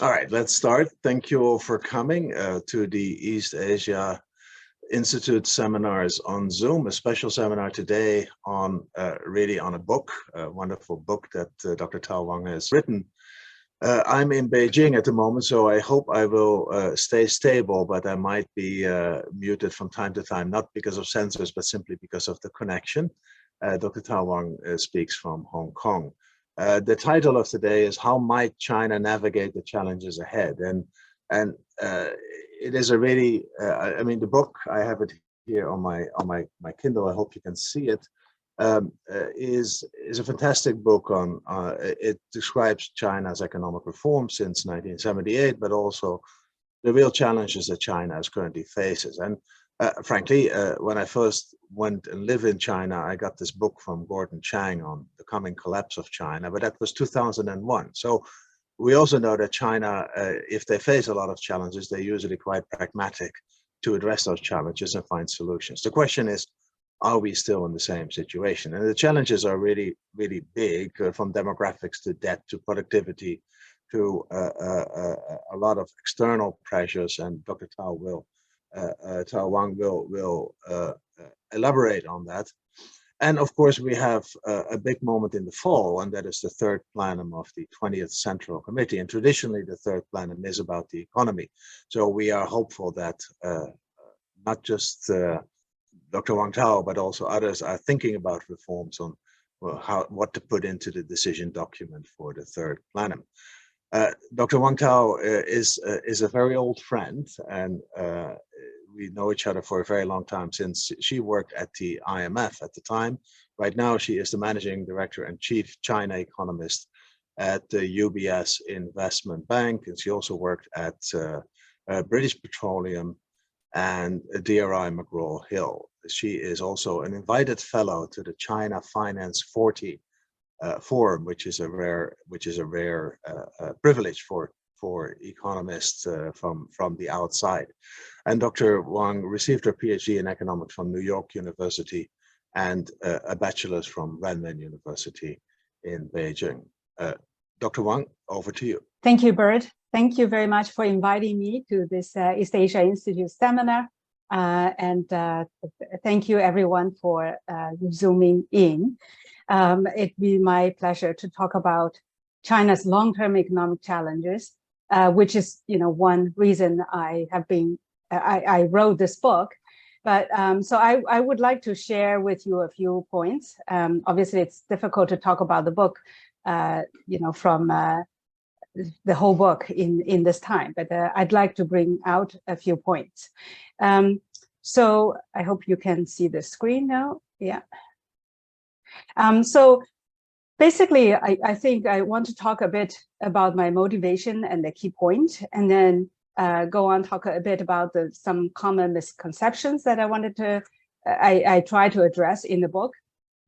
All right, let's start. Thank you all for coming to the East Asia Institute seminars on Zoom, a special seminar today on really on a book, a wonderful book that Dr. Tao Wang has written. I'm in Beijing at the moment, so I hope I will stay stable, but I might be muted from time to time, not because of censors, but simply because of the connection. Dr. Tao Wang speaks from Hong Kong. The title of today is "How Might China Navigate the Challenges Ahead?" And it is a really, I mean, the book, I have it here on my Kindle. I hope you can see it. Is a fantastic book on. It describes China's economic reform since 1978, but also the real challenges that China is currently faces. And frankly, when I first went and lived in China, I got this book from Gordon Chang on the coming collapse of China, but that was 2001. So we also know that China, if they face a lot of challenges, they're usually quite pragmatic to address those challenges and find solutions. The question is, are we still in the same situation? And the challenges are really, really big, from demographics to debt to productivity to a lot of external pressures. And Dr. Tao Wang will elaborate on that. And of course, we have a big moment in the fall, and that is the third plenum of the 20th Central Committee. And traditionally, the third plenum is about the economy. So we are hopeful that not just Dr. Wang Tao, but also others are thinking about reforms on what to put into the decision document for the third plenum. Dr. Wang Tao is a very old friend, and we know each other for a very long time, since she worked at the IMF at the time. Right now, she is the managing director and chief China economist at the UBS Investment Bank, and she also worked at British Petroleum and DRI McGraw-Hill. She is also an invited fellow to the China Finance 40 Forum, which is a rare privilege for economists from the outside. And Dr. Wang received her PhD in economics from New York University and a bachelor's from Renmin University in Beijing. Dr. Wang, over to you. Thank you, Bert. Thank you very much for inviting me to this East Asia Institute seminar. Thank you everyone for zooming in. It'd be my pleasure to talk about China's long-term economic challenges, which is, one reason I wrote this book. But so I would like to share with you a few points. Obviously, it's difficult to talk about the book, from the whole book in this time, but I'd like to bring out a few points. So I hope you can see the screen now. Yeah. So basically, I think I want to talk a bit about my motivation and the key point, and then go on talk a bit about some common misconceptions that I try to address in the book.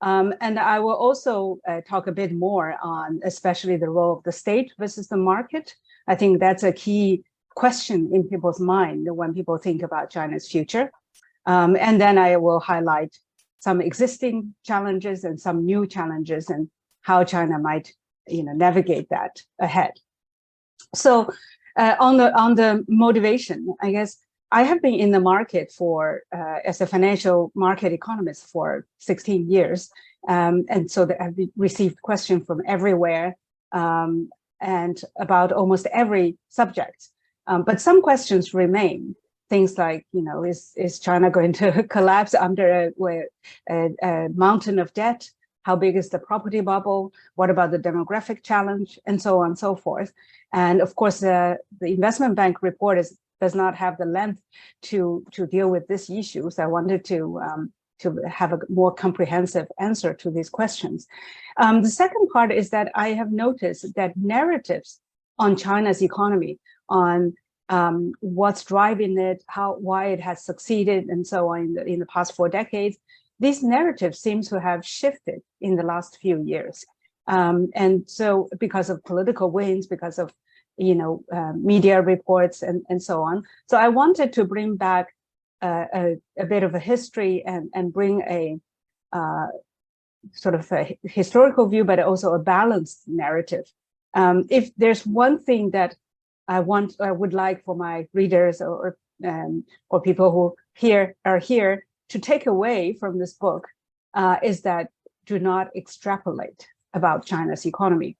And I will also talk a bit more on especially the role of the state versus the market. I think that's a key question in people's mind when people think about China's future. And then I will highlight some existing challenges and some new challenges and how China might navigate that ahead. So on the motivation, I guess I have been in the market for as a financial market economist for 16 years. And so I've received questions from everywhere and about almost every subject. But some questions remain. Things like, is China going to collapse under a mountain of debt? How big is the property bubble? What about the demographic challenge? And so on and so forth. And of course, the investment bank report does not have the length to deal with these issues. I wanted to have a more comprehensive answer to these questions. The second part is that I have noticed that narratives on China's economy, on what's driving it, why it has succeeded, and so on in the past 4 decades, these narratives seem to have shifted in the last few years. And so because of political wins, because of media reports and so on. So I wanted to bring back a bit of a history and bring a sort of a historical view, but also a balanced narrative. If there's one thing that I would like for my readers or people who are here to take away from this book is that do not extrapolate about China's economy.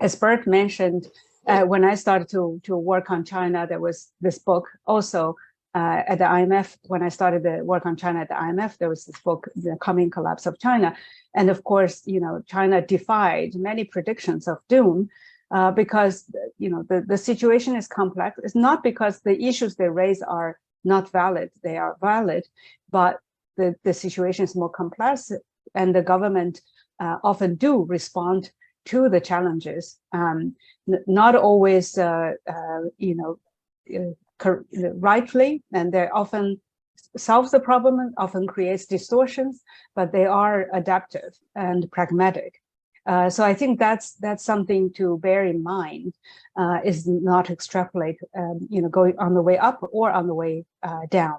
As Bert mentioned, when I started to work on China, there was this book also at the IMF. When I started the work on China at the IMF, there was this book, The Coming Collapse of China. And of course, China defied many predictions of doom because, the situation is complex. It's not because the issues they raise are not valid. They are valid, but the situation is more complex, and the government often do respond to the challenges, not always, rightly, and they often solve the problem and often creates distortions, but they are adaptive and pragmatic. So I think that's something to bear in mind, is not extrapolate, going on the way up or on the way down.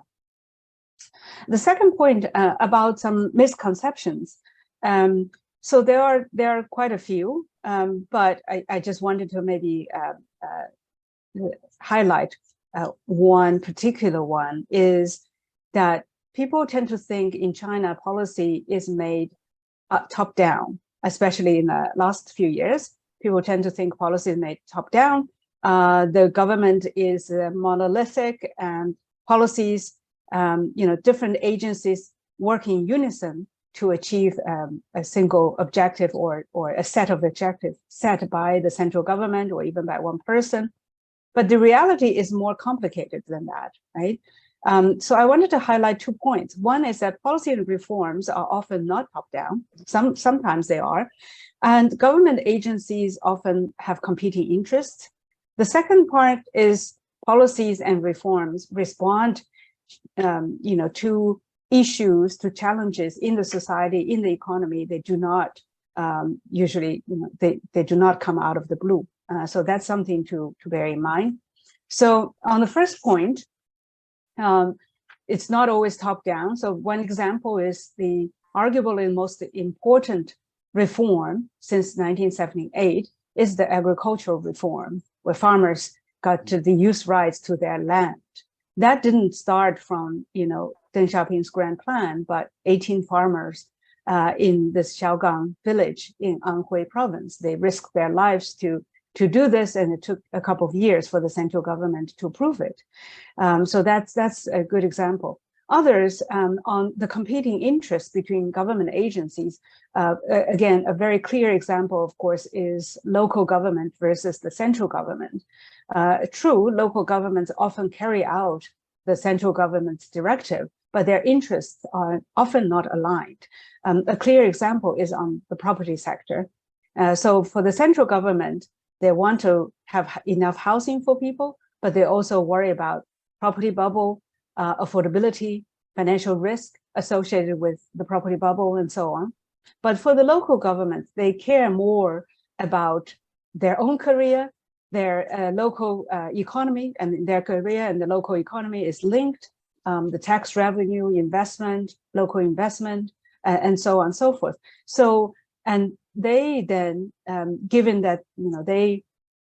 The second point about some misconceptions. So there are quite a few, but I just wanted to maybe highlight one particular one, is that people tend to think in China policy is made top down, especially in the last few years. People tend to think policy is made top down. The government is monolithic, and policies, different agencies work in unison to achieve a single objective or a set of objectives set by the central government or even by one person. But the reality is more complicated than that, right? So I wanted to highlight 2 points. One is that policy and reforms are often not top-down. Sometimes they are. And government agencies often have competing interests. The second part is policies and reforms respond to issues, to challenges in the society, in the economy. They do not usually, they do not come out of the blue. So that's something to bear in mind. So on the first point, it's not always top down. So one example is the arguably most important reform since 1978 is the agricultural reform, where farmers got to the use rights to their land. That didn't start from, Deng Xiaoping's grand plan, but 18 farmers in this Xiaogang village in Anhui province. They risked their lives to do this, and it took a couple of years for the central government to approve it. So that's a good example. Others, on the competing interests between government agencies, again, a very clear example, of course, is local government versus the central government. True, local governments often carry out the central government's directive, but their interests are often not aligned. A clear example is on the property sector. So for the central government, they want to have enough housing for people, but they also worry about property bubble, affordability, financial risk associated with the property bubble, and so on. But for the local governments, they care more about their own career, their local economy, and their career and the local economy is linked, the tax revenue, investment, local investment, and so on and so forth. So, and they then, given that they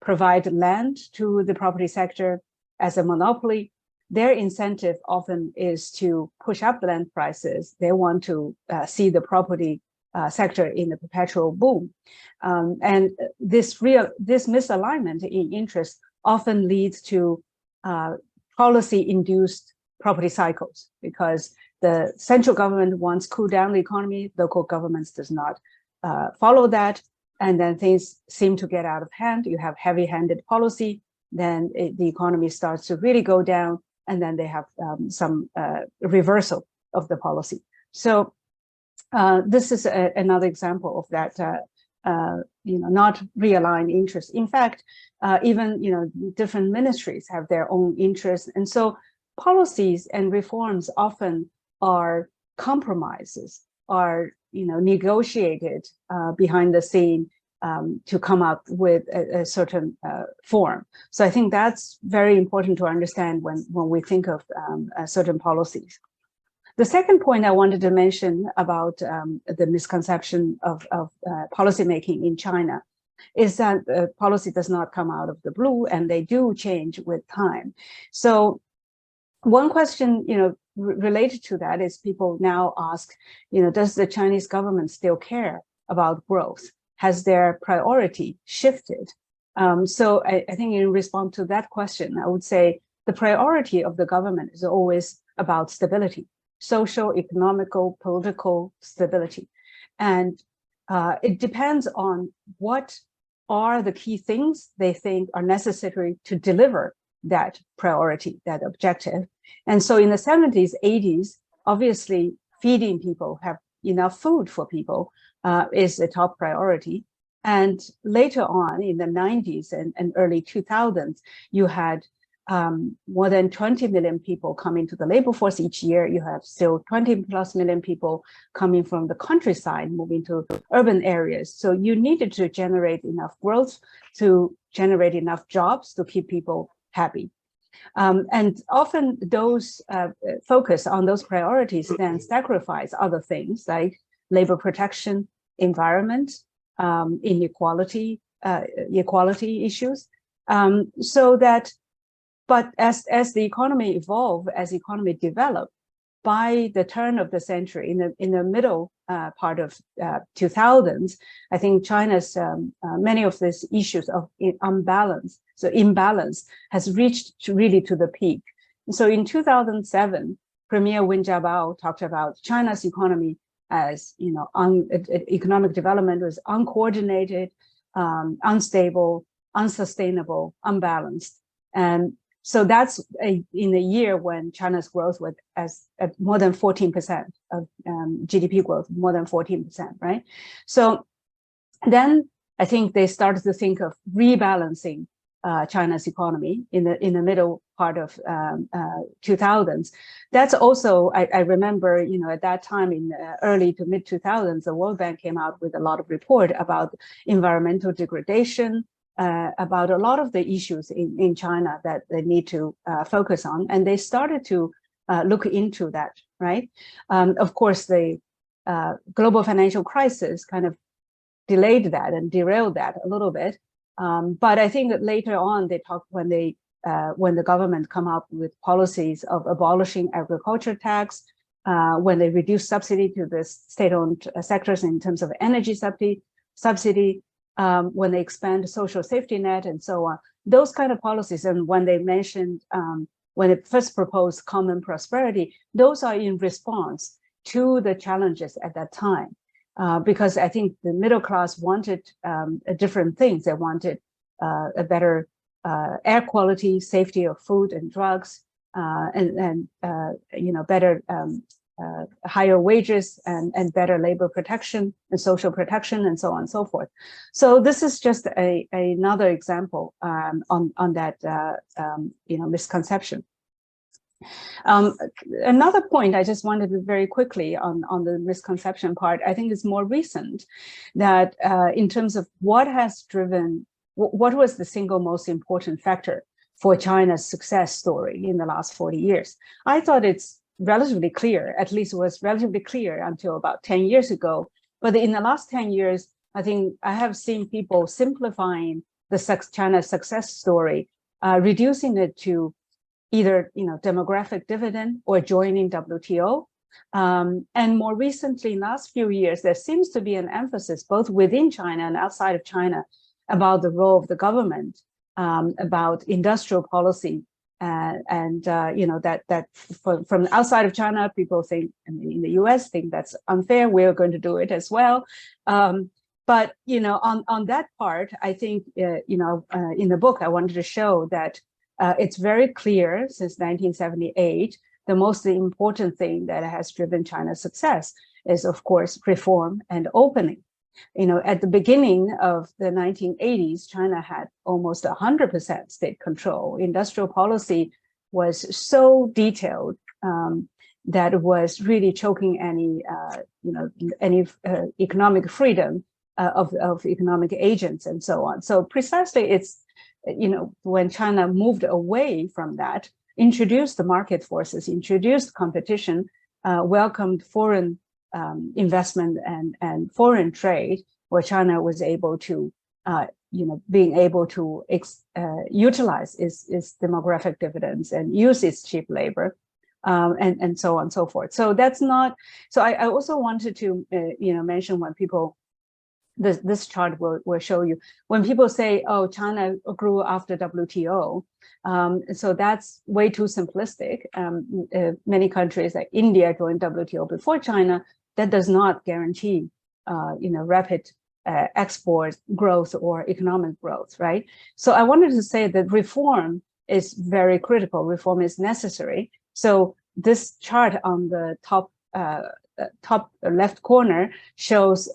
provide land to the property sector as a monopoly, their incentive often is to push up land prices. They want to see the property sector in a perpetual boom, and this misalignment in interest often leads to policy-induced property cycles, because the central government wants to cool down the economy, local governments does not follow that, and then things seem to get out of hand. You have heavy-handed policy, then the economy starts to really go down, and then they have some reversal of the policy. So this is another example of that, not realigned interests. In fact, even different ministries have their own interests, and so policies and reforms often are compromises, are negotiated behind the scene to come up with a certain form. So I think that's very important to understand when we think of certain policies. The second point I wanted to mention about the misconception of policymaking in China is that policy does not come out of the blue, and they do change with time. So one question, related to that is people now ask, does the Chinese government still care about growth? Has their priority shifted? So I think in response to that question, I would say the priority of the government is always about stability, social, economical, political stability. And it depends on what are the key things they think are necessary to deliver that priority, that objective. And so in the 70s, 80s, obviously feeding people, have enough food for people is a top priority. And later on in the 90s and early 2000s, you had more than 20 million people coming to the labor force each year. You have still 20 plus million people coming from the countryside, moving to urban areas. So you needed to generate enough growth to generate enough jobs to keep people happy. And often those focus on those priorities then sacrifice other things like labor protection, environment, inequality, equality issues. But as the economy evolved, as the economy developed, by the turn of the century, in the middle part of 2000s, I think China's many of these issues of imbalance has reached really to the peak. So in 2007, Premier Wen Jiabao talked about China's economy as economic development was uncoordinated, unstable, unsustainable, unbalanced, and so that's in a year when China's growth was at more than 14% of GDP growth, more than 14%, right? So then I think they started to think of rebalancing China's economy in the middle part of 2000s. That's also, I remember, at that time in early to mid 2000s, the World Bank came out with a lot of report about environmental degradation, about a lot of the issues in China that they need to focus on. And they started to look into that, right? Of course, the global financial crisis kind of delayed that and derailed that a little bit. But I think that later on, they talked when the government come up with policies of abolishing agriculture tax, when they reduce subsidy to the state-owned sectors in terms of energy subsidy, when they expand social safety net and so on, those kind of policies. And when they mentioned, when they first proposed common prosperity, those are in response to the challenges at that time. Because I think the middle class wanted different things. They wanted a better air quality, safety of food and drugs, and better higher wages and better labor protection and social protection and so on and so forth. So this is just another example on that misconception. Another point I just wanted to very quickly on the misconception part, I think is more recent, that in terms of what has driven, what was the single most important factor for China's success story in the last 40 years. I thought it's relatively clear, at least was relatively clear until about 10 years ago. But in the last 10 years, I think I have seen people simplifying the China's success story, reducing it to either demographic dividend or joining WTO. And more recently, in the last few years, there seems to be an emphasis both within China and outside of China about the role of the government, about industrial policy, from the outside of China, people think, and in the US think that's unfair. We're going to do it as well. But on that part, I think in the book I wanted to show that it's very clear since 1978, the most important thing that has driven China's success is, of course, reform and opening. At the beginning of the 1980s, China had almost 100% state control. Industrial policy was so detailed that it was really choking any economic freedom of economic agents and so on. So precisely, it's when China moved away from that, introduced the market forces, introduced competition, welcomed foreign investment and foreign trade, where China was able to being able to utilize its demographic dividends and use its cheap labor, and so on and so forth. So that's not. So I also wanted to mention when people. This chart will show you when people say, "Oh, China grew after WTO," so that's way too simplistic. Many countries like India joined WTO before China. That does not guarantee, rapid export growth or economic growth, right? So I wanted to say that reform is very critical. Reform is necessary. So this chart on the top left corner shows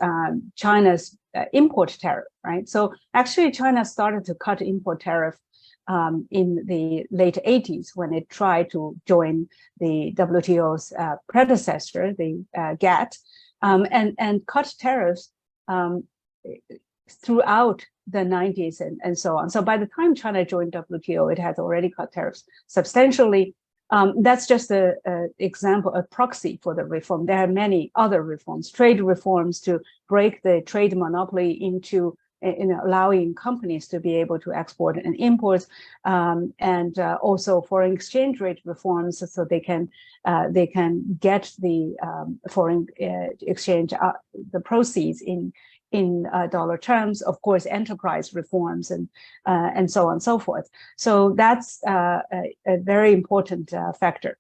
China's import tariff, right? So actually China started to cut import tariff in the late 80s when it tried to join the WTO's predecessor, the GATT, and cut tariffs throughout the 90s and so on. So by the time China joined WTO, it had already cut tariffs substantially. That's just an example, a proxy for the reform. There are many other reforms, trade reforms to break the trade monopoly into allowing companies to be able to export and import, and also foreign exchange rate reforms so they can get the foreign exchange the proceeds in dollar terms. Of course, enterprise reforms and so on and so forth. So that's a very important factor.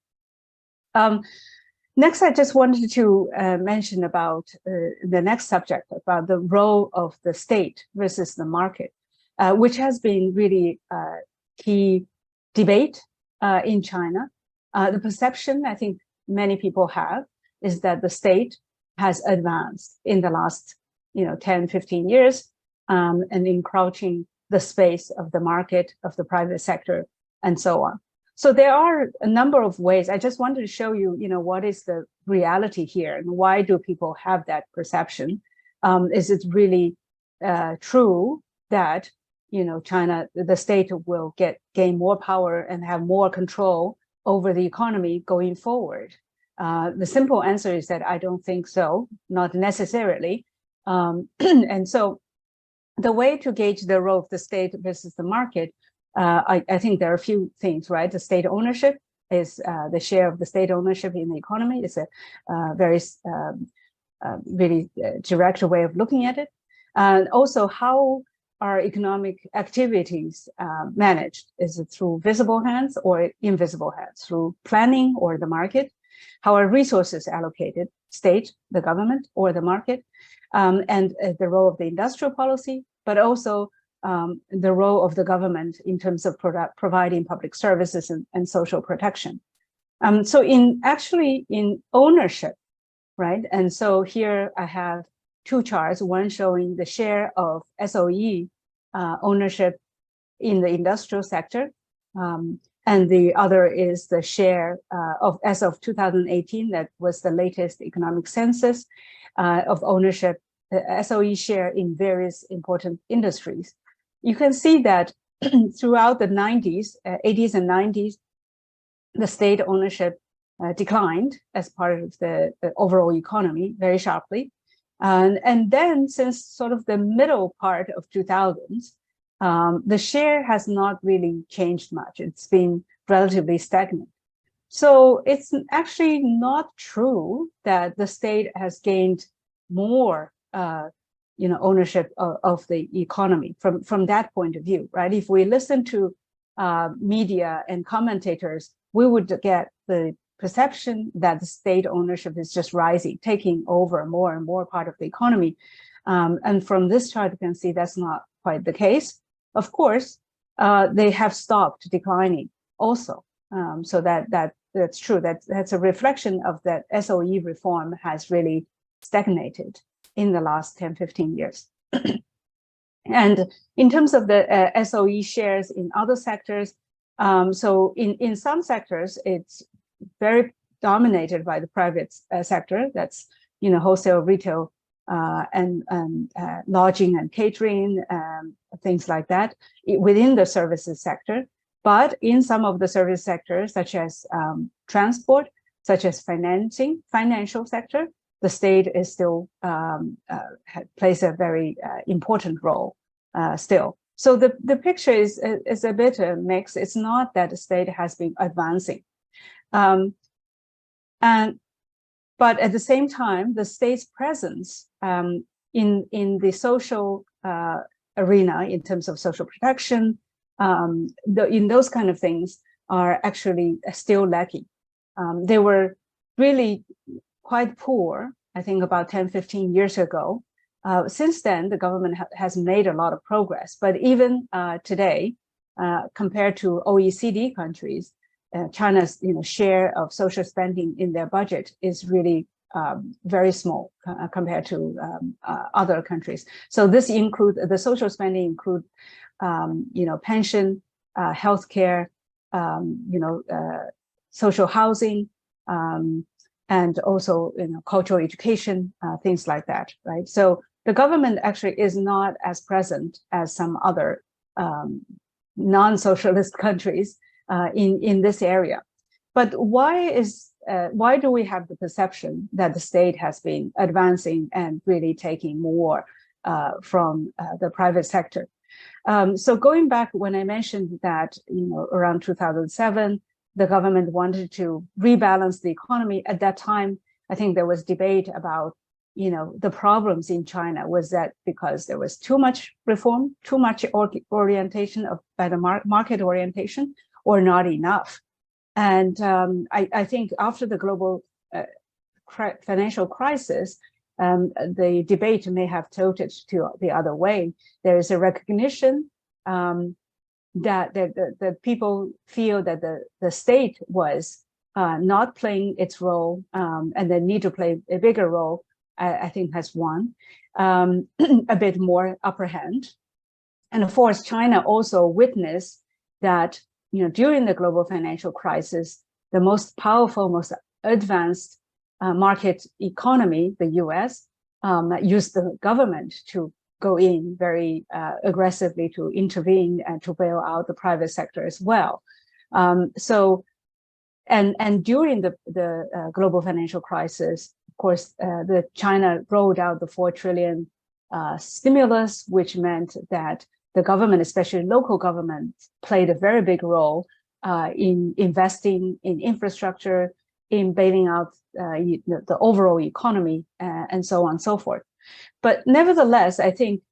Next, I just wanted to mention about the next subject, about the role of the state versus the market, which has been really a key debate in China. The perception I think many people have is that the state has advanced in the last 10, 15 years, and encroaching the space of the market, of the private sector, and so on. So there are a number of ways. I just wanted to show you, what is the reality here and why do people have that perception? Is it really true that, China, the state will gain more power and have more control over the economy going forward? The simple answer is that I don't think so, not necessarily. And so the way to gauge the role of the state versus the market, I think there are a few things, right? The state ownership is the share of the state ownership in the economy is a very really direct way of looking at it. Also, how are economic activities managed? Is it through visible hands or invisible hands? Through planning or the market? How are resources allocated? State, the government, or the market? And the role of the industrial policy, but also the role of the government in terms of providing public services and social protection. So in ownership, right? And so here I have two charts, one showing the share of SOE ownership in the industrial sector, and the other is the share as of 2018, that was the latest economic census, of ownership, the SOE share in various important industries. You can see that throughout the 90s, 80s and 90s, the state ownership declined as part of the overall economy very sharply. And then since sort of the middle part of 2000s, the share has not really changed much. It's been relatively stagnant. So it's actually not true that the state has gained more ownership of the economy from that point of view, right? If we listen to media and commentators, we would get the perception that the state ownership is just rising, taking over more and more part of the economy. And from this chart, you can see that's not quite the case. Of course, they have stopped declining also. So that's true. That's a reflection of that SOE reform has really stagnated in the last 10, 15 years. And in terms of the SOE shares in other sectors, so in some sectors, it's very dominated by the private sector. That's, wholesale, retail, and lodging and catering, things like that within the services sector. But in some of the service sectors, such as transport, such as financial sector, the state is still plays a very important role. still. So the picture is a bit mixed. It's not that the state has been advancing. But at the same time, the state's presence in the social arena in terms of social protection, in those kind of things are actually still lacking. They were really quite poor, I think about 10, 15 years ago. Since then, the government has made a lot of progress, but even today, compared to OECD countries, China's share of social spending in their budget is really very small compared to other countries. So this includes the social spending include pension, healthcare, social housing, and also cultural education, things like that, right? So the government actually is not as present as some other non-socialist countries in this area. But why do we have the perception that the state has been advancing and really taking more from the private sector? So going back when I mentioned that, around 2007, the government wanted to rebalance the economy. At that time, I think there was debate about, the problems in China was that because there was too much reform, too much orientation by the market orientation, or not enough. And I think after the global financial crisis, the debate may have tilted to the other way. There is a recognition that people feel that the state was not playing its role, and the need to play a bigger role, I think has won a bit more upper hand. And of course, China also witnessed that, during the global financial crisis, the most powerful, most advanced market economy, the US, used the government to go in very aggressively to intervene and to bail out the private sector as well. And during the global financial crisis, of course, the China rolled out the 4 trillion stimulus, which meant that the government, especially local government, played a very big role in investing in infrastructure, in bailing out the overall economy, and so on and so forth. But nevertheless, I think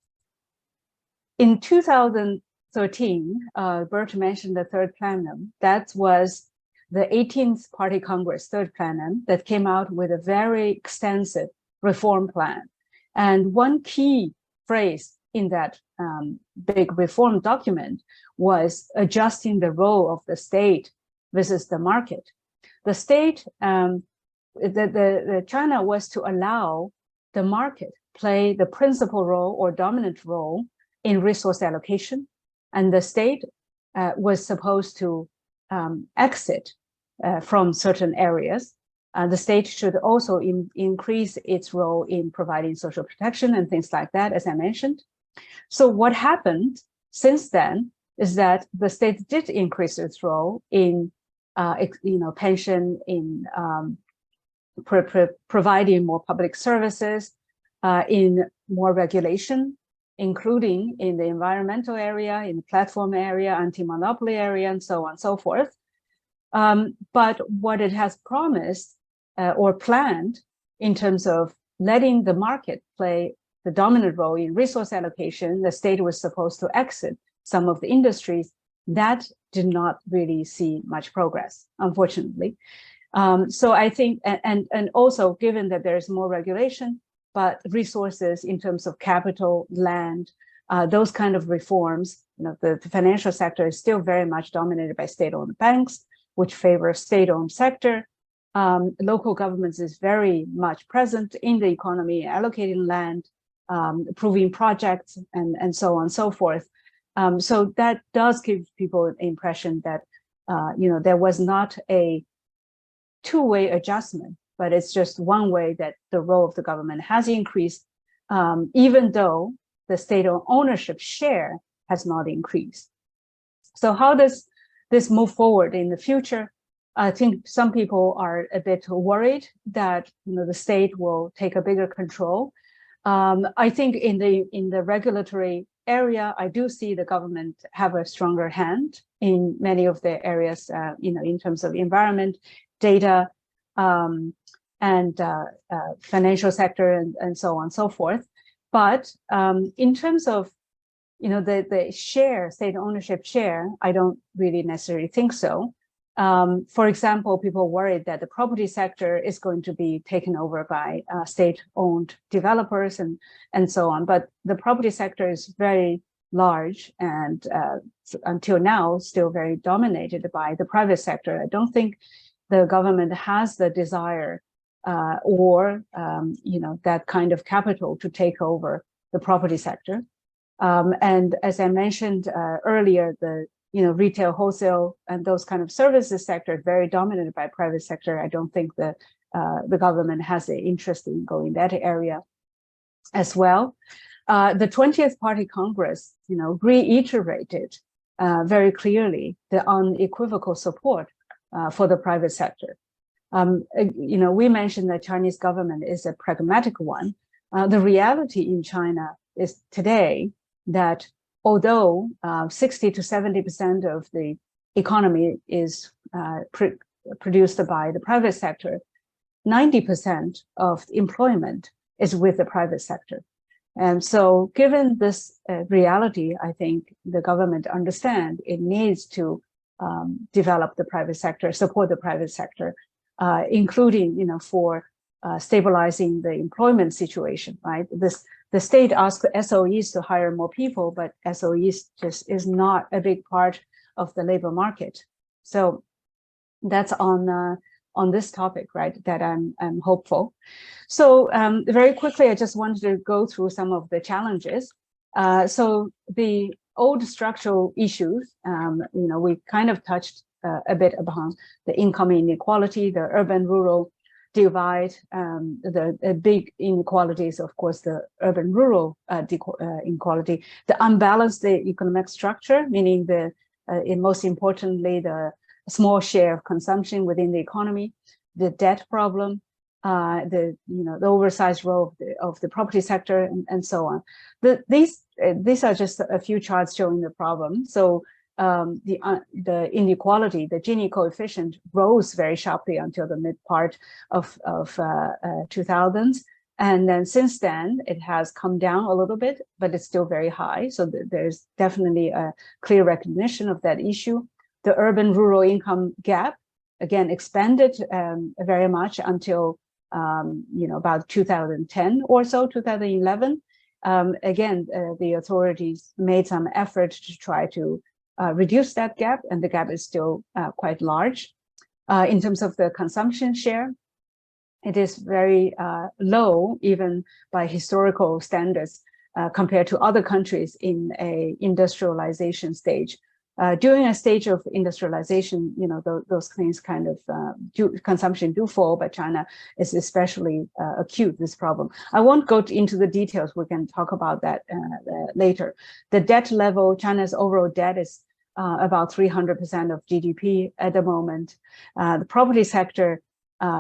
in 2013, Bert mentioned the third plenum. That was the 18th Party Congress, third plenum, that came out with a very extensive reform plan. And one key phrase in that big reform document was adjusting the role of the state versus the market. The state, the China was to allow the market play the principal role or dominant role in resource allocation, and the state was supposed to exit from certain areas. The state should also increase its role in providing social protection and things like that, as I mentioned. So what happened since then is that the state did increase its role in pension, in providing more public services, in more regulation, including in the environmental area, in the platform area, anti-monopoly area, and so on and so forth. But what it has promised or planned in terms of letting the market play the dominant role in resource allocation, the state was supposed to exit some of the industries. That did not really see much progress, unfortunately. So I think, and also given that there's more regulation, but resources in terms of capital, land, those kind of reforms, the financial sector is still very much dominated by state-owned banks, which favor state-owned sector. Local governments is very much present in the economy, allocating land, approving projects, and so on and so forth. So that does give people the impression that there was not a two-way adjustment, but it's just one way that the role of the government has increased, even though the state-owned ownership share has not increased. So how does this move forward in the future? I think some people are a bit worried that the state will take a bigger control. I think in the regulatory area, I do see the government have a stronger hand in many of the areas, in terms of environment, data, and financial sector, and so on and so forth. But in terms of the share, state ownership share, I don't really necessarily think so. For example, people worried that the property sector is going to be taken over by state-owned developers and so on. But the property sector is very large and until now still very dominated by the private sector. I don't think the government has the desire or that kind of capital to take over the property sector. And as I mentioned earlier, the retail, wholesale, and those kind of services sector is very dominated by private sector. I don't think the government has an interest in going that area as well. The 20th Party Congress, reiterated very clearly the unequivocal support for the private sector. We mentioned that Chinese government is a pragmatic one. The reality in China is today that although 60 to 70% of the economy is produced by the private sector, 90% of employment is with the private sector. And so given this reality, I think the government understands it needs to develop the private sector, support the private sector, including, for stabilizing the employment situation, right? The state asks SOEs to hire more people, but SOEs just is not a big part of the labor market. So that's on this topic, right, that I'm hopeful. So very quickly, I just wanted to go through some of the challenges. So the old structural issues, we kind of touched a bit upon the income inequality, the urban-rural divide, the big inequalities, of course, the urban-rural inequality, the unbalanced economic structure, meaning most importantly, the small share of consumption within the economy, the debt problem, the oversized role of the property sector, and so on. These are just a few charts showing the problem. So the inequality, the Gini coefficient, rose very sharply until the mid part of 2000s, and then since then it has come down a little bit, but it's still very high. So there's definitely a clear recognition of that issue. The urban-rural income gap again expanded very much until about 2010 or so, 2011. Again, the authorities made some effort to try to reduce that gap, and the gap is still quite large. In terms of the consumption share, it is very low, even by historical standards, compared to other countries in a industrialization stage. During a stage of industrialization, those things kind of consumption do fall, but China is especially acute, this problem. I won't go into the details. We can talk about that later. The debt level, China's overall debt is about 300% of GDP at the moment. The property sector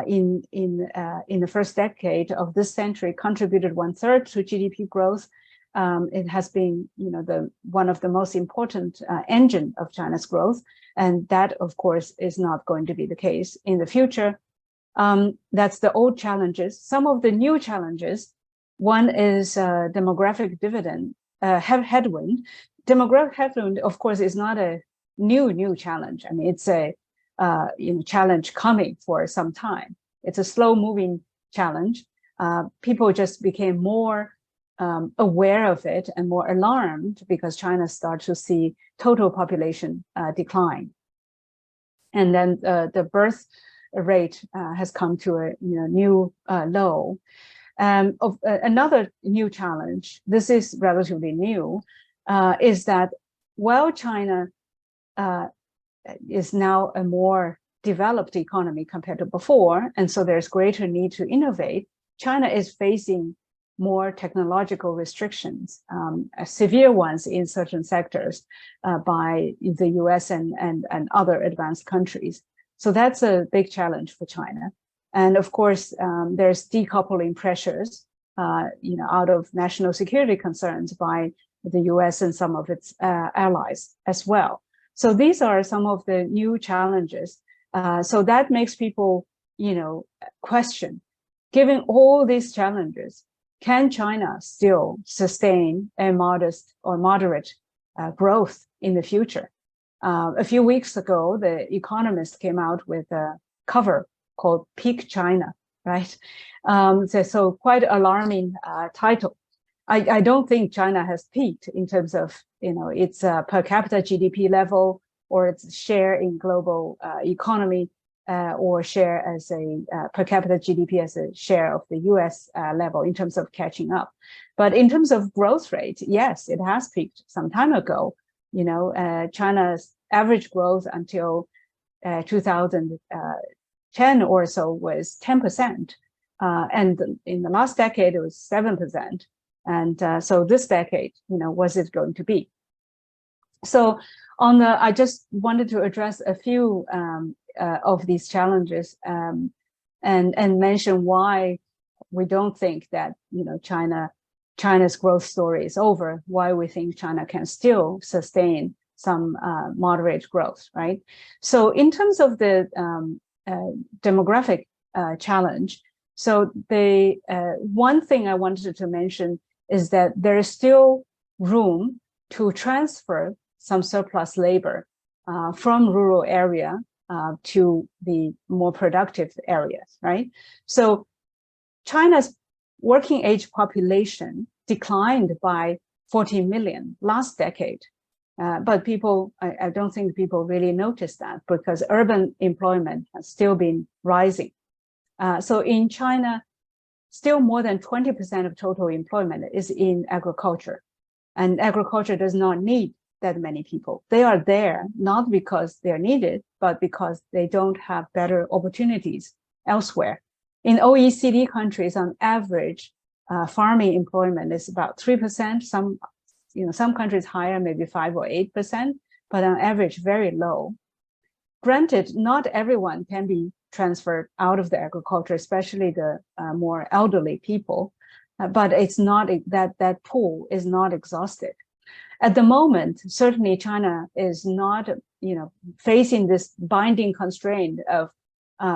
in the first decade of this century contributed 1/3 to GDP growth. It has been, one of the most important engine of China's growth, and that, of course, is not going to be the case in the future. That's the old challenges. Some of the new challenges, one is demographic headwind. Demographic headwind, of course, is not a new challenge. I mean, it's a challenge coming for some time. It's a slow-moving challenge. People just became more aware of it and more alarmed because China started to see total population decline. And then the birth rate has come to a new low. Another new challenge, this is relatively new, is that while China is now a more developed economy compared to before, and so there's greater need to innovate, China is facing more technological restrictions, severe ones in certain sectors by the US and other advanced countries. So that's a big challenge for China. And of course, there's decoupling pressures, out of national security concerns by the US and some of its allies as well. So these are some of the new challenges. So that makes people, question, given all these challenges, can China still sustain a modest or moderate growth in the future? A few weeks ago, the Economist came out with a cover called Peak China, right? So quite alarming title. I don't think China has peaked in terms of, its per capita GDP level or its share in global economy or share as a per capita GDP as a share of the US level in terms of catching up. But in terms of growth rate, yes, it has peaked some time ago. China's average growth until 2010 or so was 10%. And in the last decade, it was 7%. And so this decade, what's it going to be? So I just wanted to address a few of these challenges and mention why we don't think that, China's growth story is over, why we think China can still sustain some moderate growth, right? So in terms of the demographic challenge, so the one thing I wanted to mention is that there is still room to transfer some surplus labor from rural area to the more productive areas, right? So China's working age population declined by 40 million last decade. But I don't think people really notice that because urban employment has still been rising. So in China, still more than 20% of total employment is in agriculture. And agriculture does not need that many people. They are there not because they're needed, but because they don't have better opportunities elsewhere. In OECD countries, on average, farming employment is about 3%. Some countries higher, maybe 5 or 8%, but on average, very low. Granted, not everyone can be transferred out of the agriculture, especially the more elderly people, but it's not that pool is not exhausted. At the moment, certainly China is not, facing this binding constraint of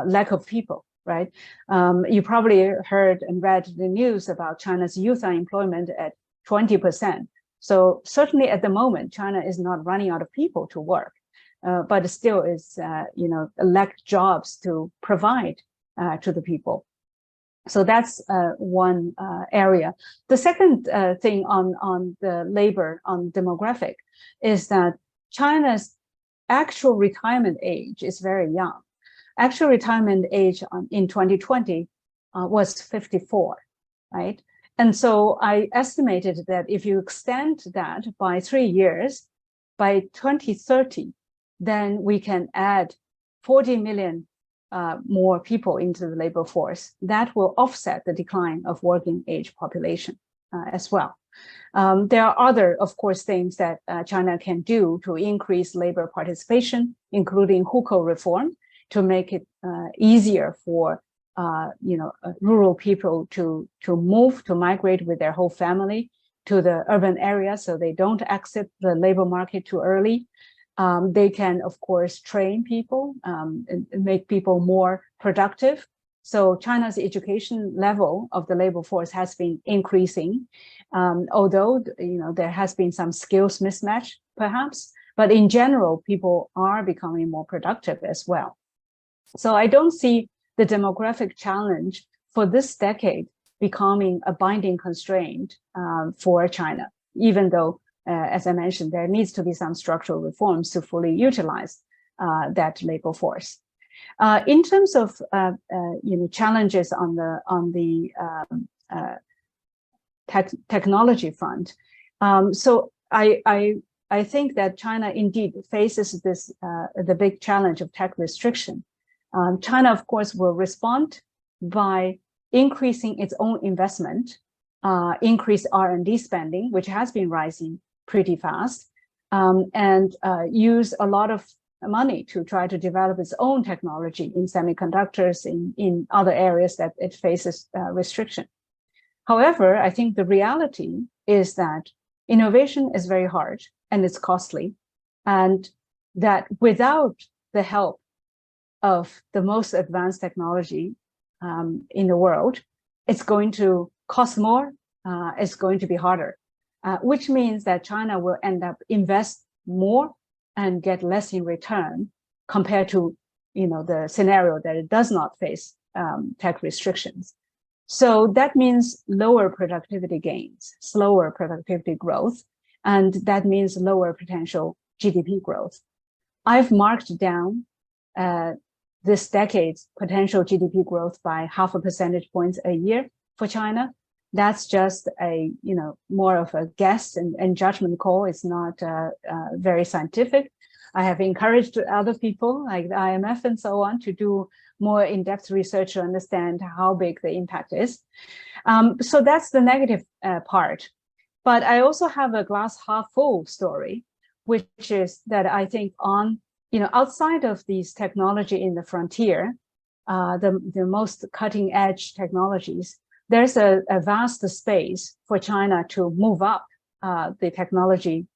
lack of people, right? You probably heard and read the news about China's youth unemployment at 20%. So certainly at the moment, China is not running out of people to work, but still is, lack jobs to provide to the people. So that's one area. The second thing on the labor, on demographic, is that China's actual retirement age is very young. Actual retirement age in 2020 was 54, right? And so I estimated that if you extend that by 3 years, by 2030, then we can add 40 million more people into the labor force. That will offset the decline of working age population as well. There are other, of course, things that China can do to increase labor participation, including hukou reform, to make it easier for rural people to move, to migrate with their whole family to the urban area so they don't exit the labor market too early. They can, of course, train people and make people more productive. So China's education level of the labor force has been increasing, although there has been some skills mismatch, perhaps. But in general, people are becoming more productive as well. So I don't see the demographic challenge for this decade becoming a binding constraint for China, even though, as I mentioned, there needs to be some structural reforms to fully utilize that labor force. In terms of challenges on the technology front, so I think that China indeed faces this the big challenge of tech restriction. China, of course, will respond by increasing its own investment, increase R&D spending, which has been rising pretty fast, and use a lot of money to try to develop its own technology in semiconductors, in other areas that it faces restriction. However, I think the reality is that innovation is very hard and it's costly, and that without the help of the most advanced technology in the world, it's going to cost more, it's going to be harder, which means that China will end up invest more and get less in return compared to, the scenario that it does not face tech restrictions. So that means lower productivity gains, slower productivity growth, and that means lower potential GDP growth. I've marked down this decade's potential GDP growth by 0.5 percentage points a year for China. That's just a, more of a guess and judgment call. It's not very scientific. I have encouraged other people like the IMF and so on to do more in-depth research to understand how big the impact is. So that's the negative part. But I also have a glass half full story, which is that I think on, outside of these technology in the frontier, the most cutting edge technologies, there's a vast space for China to move up the technology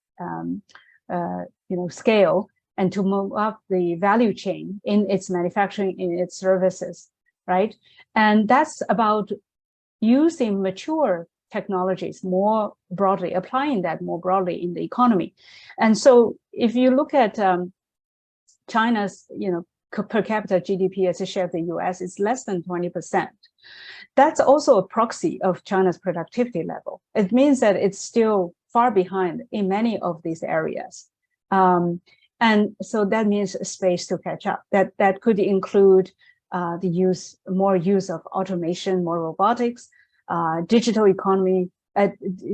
scale and to move up the value chain in its manufacturing, in its services, right? And that's about using mature technologies more broadly, applying that more broadly in the economy. And so if you look at China's, per capita GDP as a share of the US, it's less than 20%. That's also a proxy of China's productivity level. It means that it's still far behind in many of these areas. And so that means a space to catch up. That could include more use of automation, more robotics, digital economy,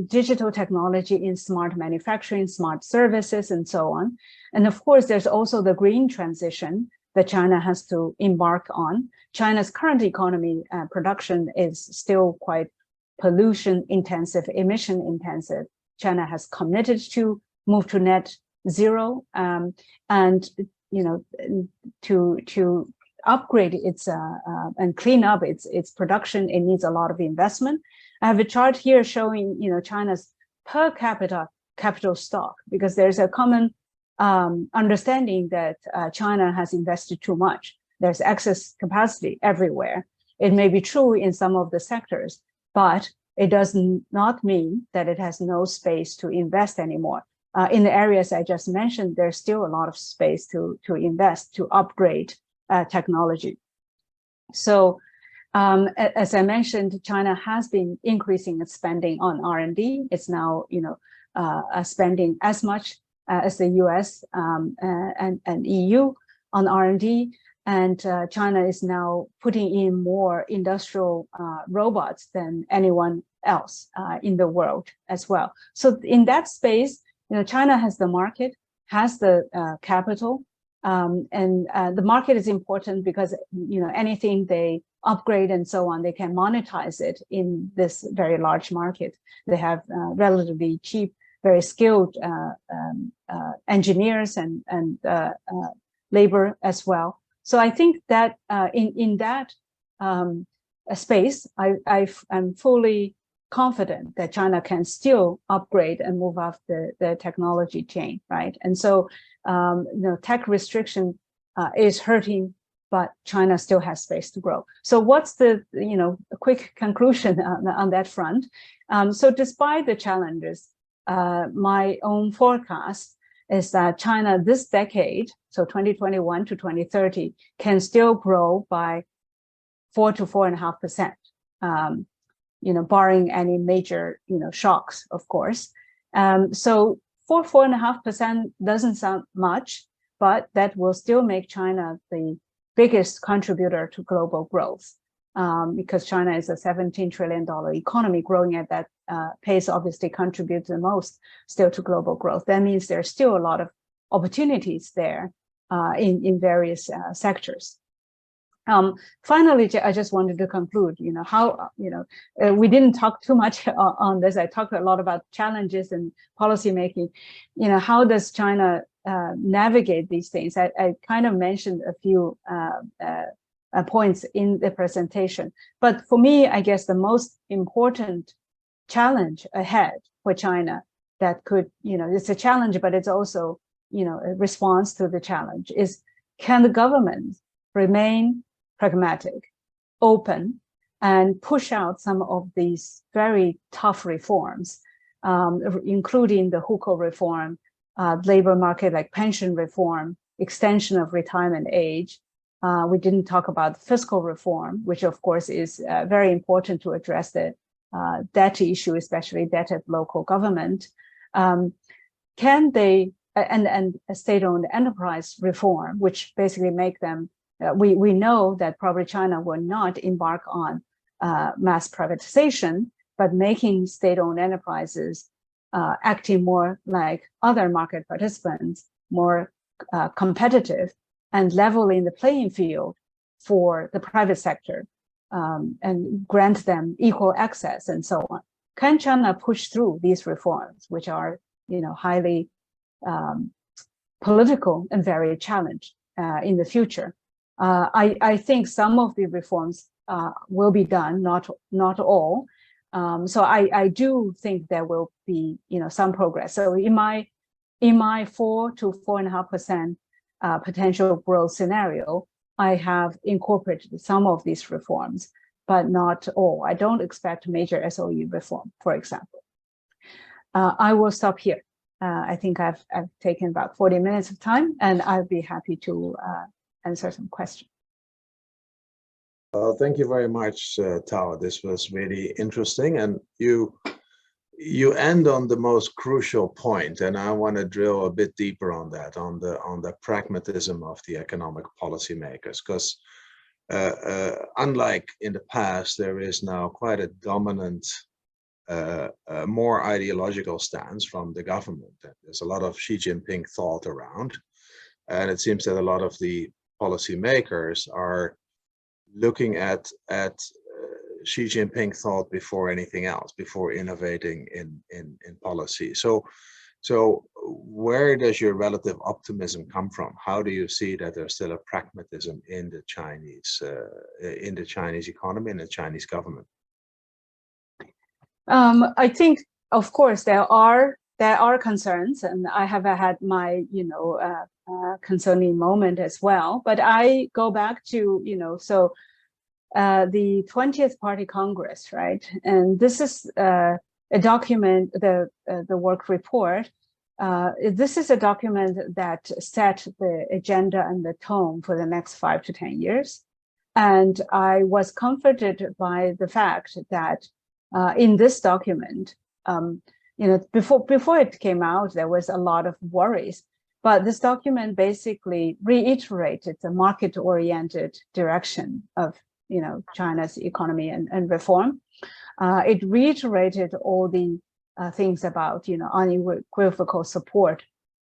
digital technology in smart manufacturing, smart services, and so on. And of course, there's also the green transition that China has to embark on. China's current economy production is still quite pollution intensive, emission intensive. China has committed to move to net zero, and to upgrade its and clean up its production, it needs a lot of investment. I have a chart here showing China's per capita capital stock, because there's a common understanding that China has invested too much. There's excess capacity everywhere. It may be true in some of the sectors, but it does not mean that it has no space to invest anymore. In the areas I just mentioned, there's still a lot of space to invest, to upgrade technology. So as I mentioned, China has been increasing its spending on R&D. It's now spending as much as the US and EU on R&D. And China is now putting in more industrial robots than anyone else in the world as well. So in that space, China has the market, has the capital, and the market is important because anything they upgrade and so on, they can monetize it in this very large market. They have relatively cheap, very skilled engineers and labor as well. So I think that in that space, I'm fully confident that China can still upgrade and move up the technology chain, right? And so, tech restriction is hurting, but China still has space to grow. So what's the, quick conclusion on that front? So despite the challenges, my own forecast is that China this decade, so 2021 to 2030, can still grow by 4 to 4.5%. Barring any major, shocks, of course. So 4.5% doesn't sound much, but that will still make China the biggest contributor to global growth, because China is a $17 trillion economy. Growing at that pace obviously contributes the most still to global growth. That means there's still a lot of opportunities there in various sectors. Finally, I just wanted to conclude, how, we didn't talk too much on this. I talked a lot about challenges and policymaking. How does China navigate these things? I kind of mentioned a few points in the presentation. But for me, I guess the most important challenge ahead for China that could, it's a challenge, but it's also, a response to the challenge is, can the government remain pragmatic, open, and push out some of these very tough reforms, including the hukou reform, labor market like pension reform, extension of retirement age. We didn't talk about fiscal reform, which of course is very important to address the debt issue, especially debt at local government. Can they, and state-owned enterprise reform, which basically make them, we know that probably China will not embark on mass privatization, but making state-owned enterprises acting more like other market participants, more competitive, and leveling the playing field for the private sector, and grant them equal access and so on. Can China push through these reforms, which are, highly political and very challenged in the future? I think some of the reforms will be done, not all. So I do think there will be, some progress. So in my 4 to 4.5% potential growth scenario, I have incorporated some of these reforms, but not all. I don't expect major SOE reform, for example. I will stop here. I think I've taken about 40 minutes of time, and I'll be happy to answer some questions. Thank you very much, Tao. This was really interesting, and you end on the most crucial point, and I want to drill a bit deeper on that, on the pragmatism of the economic policymakers, because unlike in the past, there is now quite a dominant, more ideological stance from the government. There's a lot of Xi Jinping thought around, and it seems that a lot of the policymakers are looking at Xi Jinping thought before anything else, before innovating in policy. So where does your relative optimism come from? How do you see that there's still a pragmatism in the Chinese economy and the Chinese government? I think, of course, there are concerns, and I have had my concerning moment as well. But I go back to the 20th Party Congress, right? And this is a document, the work report. This is a document that set the agenda and the tone for the next 5 to 10 years. And I was comforted by the fact that in this document, before it came out, there was a lot of worries. But this document basically reiterated the market-oriented direction of China's economy and reform. It reiterated all the things about unequivocal support